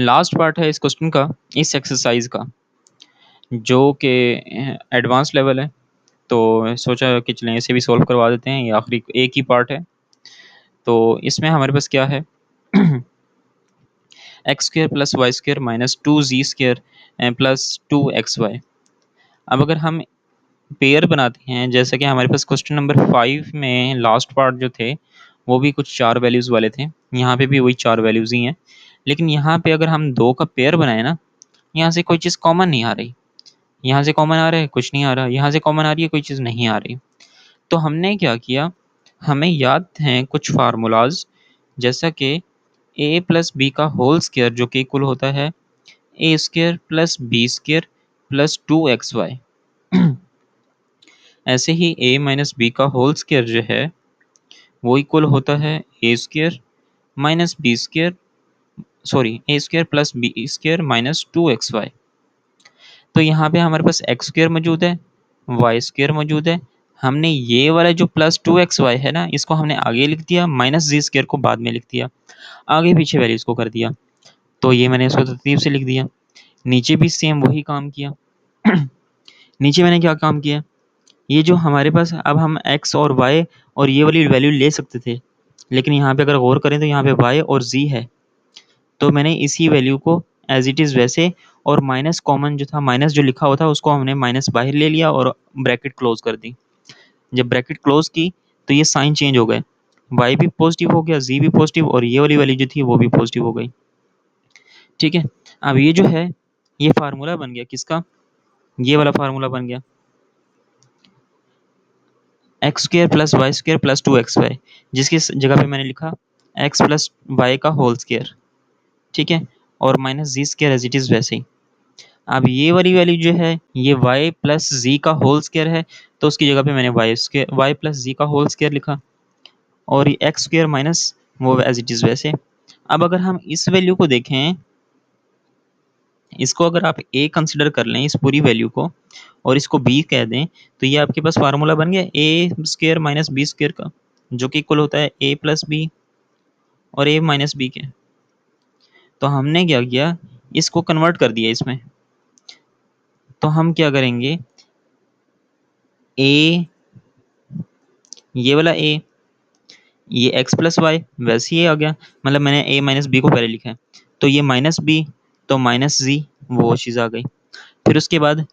लास्ट पार्ट है इस क्वेश्चन का, इस एक्सरसाइज का, जो कि एडवांस लेवल है, तो सोचा कि चलें इसे भी सॉल्व करवा देते हैं। ये आखिरी एक ही पार्ट है। तो इसमें हमारे पास क्या है, x² + y² - 2z² +2xy। अब अगर हम पेयर बनाते हैं, जैसे कि हमारे पास क्वेश्चन नंबर 5 में लास्ट पार्ट जो थे वो भी कुछ 4 वैल्यूज़ वाले थे, यहाँ पे भी वही 4 वैल्यूज़ ही हैं, लेकिन यहाँ पे अगर हम 2 का पेयर बनाए ना, यहाँ से कोई चीज़ कॉमन नहीं आ रही, यहाँ से कॉमन आ रहा है कुछ नहीं आ रहा, यहाँ से कॉमन आ रही है कोई चीज़ नहीं आ रही। तो हमने क्या किया, हमें याद हैं कुछ फार्मूलाज, जैसा कि a+b का होल स्क्वायर जो कि इक्वल होता है a² + b² + 2xy। ऐसे ही a - b का होल स्क्वायर जो है वो इक्वल होता है a² - b² sorry a² + b² - 2xy। तो यहाँ पे हमारे पास x² मौजूद है, y² मौजूद है। हमने ये वाला जो +2xy है ना, इसको हमने आगे लिख दिया, -z² को बाद में लिख दिया, आगे पीछे वैल्यूज़ को कर दिया, तो ये मैंने इसको तरतीब से लिख दिया। नीचे भी सेम वही काम किया। नीचे मैंने क्या काम किया, ये जो हमारे पास अब हम x और y और ये वाली वैल्यू ले सकते थे, लेकिन यहाँ पे अगर गौर करें तो यहाँ पे y और z है, तो मैंने इसी वैल्यू को एज इट इज़ वैसे, और माइनस कॉमन जो था, माइनस जो लिखा हुआ था उसको हमने माइनस बाहर ले लिया और ब्रैकेट क्लोज कर दी। जब ब्रैकेट क्लोज की तो ये साइन चेंज हो गए, y भी पॉजिटिव हो गया, z भी पॉजिटिव, और ये वाली वैल्यू जो थी वो भी पॉजिटिव हो गई, ठीक है। अब ये जो है ये फार्मूला बन गया किसका, ये वाला फार्मूला बन गया x² + y² + 2xy, जिसकी जगह पे मैंने लिखा x + y का होल स्क्वायर, ठीक है, और -z² एज इट इज़ वैसे ही। अब ये वाली वैल्यू जो है ये y प्लस जी का होल स्क्वायर है, तो उसकी जगह पे मैंने y प्लस जी का होल स्क्वायर लिखा, और ये एक्स स्क्वायर माइनस वो एज इट इज वैसे। अब अगर हम इस वैल्यू को देखें, इसको अगर आप a कंसिडर कर लें इस पूरी वैल्यू को, और इसको b कह दें, तो ये आपके पास फार्मूला बन गया a square minus B square का, जो कि इक्वल होता है a प्लस बी और a माइनस बी के। तो हमने क्या किया, इसको कन्वर्ट कर दिया इसमें। तो हम क्या करेंगे, a, ये वाला a, ये x प्लस वाई वैसे ही आ गया, मतलब मैंने a माइनस बी को पहले लिखा है, तो ये माइनस बी, तो माइनस जी, वो चीज़ आ गई। फिर उसके बाद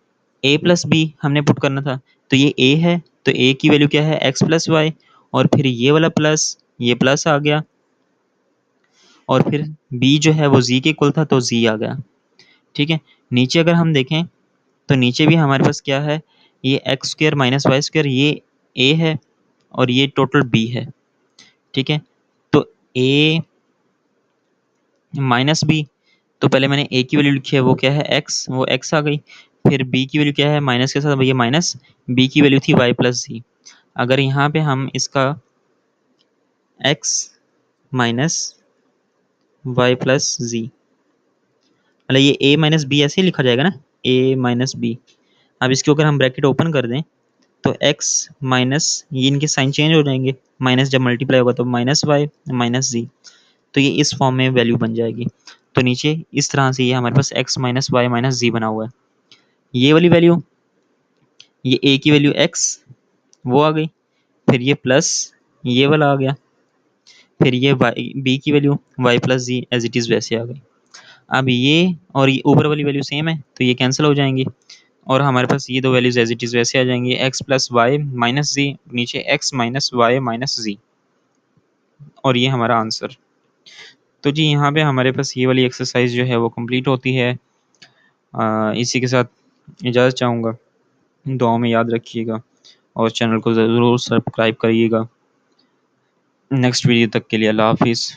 a प्लस बी हमने पुट करना था, तो ये a है, तो a की वैल्यू क्या है x प्लस वाई, और फिर ये वाला प्लस, ये प्लस आ गया, और फिर b जो है वो z के इक्वल था, तो z आ गया। ठीक है, नीचे अगर हम देखें तो नीचे भी हमारे पास क्या है, ये X square minus Y square, ये a है और ये टोटल b है। ठीक है, तो a माइनस बी, तो पहले मैंने a की वैल्यू लिखी है वो क्या है x, वो x आ गई। फिर b की वैल्यू क्या है माइनस के साथ भैया माइनस, b की वैल्यू थी y प्लस जी। अगर यहाँ पे हम इसका x माइनस वाई प्लस जी, मतलब ये a माइनस बी ऐसे ही लिखा जाएगा ना, a माइनस बी। अब इसके ऊपर हम ब्रैकेट ओपन कर दें, तो x माइनस, ये इनके साइन चेंज हो जाएंगे, माइनस जब मल्टीप्लाई होगा तो माइनस वाई माइनस जी, तो ये इस फॉर्म में वैल्यू बन जाएगी। तो नीचे इस तरह से ये हमारे पास x माइनस वाई माइनस जी बना हुआ है। ये वाली वैल्यू, ये a की वैल्यू x वो आ गई, फिर ये प्लस ये वाला आ गया, फिर ये b की value y plus G as it is वैसे आ गई। अब ये और ये ऊपर वाली वैल्यू सेम है, तो ये कैंसिल हो जाएंगी, और हमारे पास ये दो वैल्यूज एज इट इज़ वैसे आ जाएंगी, x प्लस वाई माइनस जी, नीचे x माइनस वाई माइनस जी, और ये हमारा आंसर। तो जी यहाँ पे हमारे पास ये वाली एक्सरसाइज जो है वो कंप्लीट होती है। इसी के साथ इजाज़त चाहूँगा, दुआओं में याद रखिएगा और चैनल को ज़रूर सब्सक्राइब करिएगा। नेक्स्ट वीडियो तक के लिए अल्लाह हाफिज़।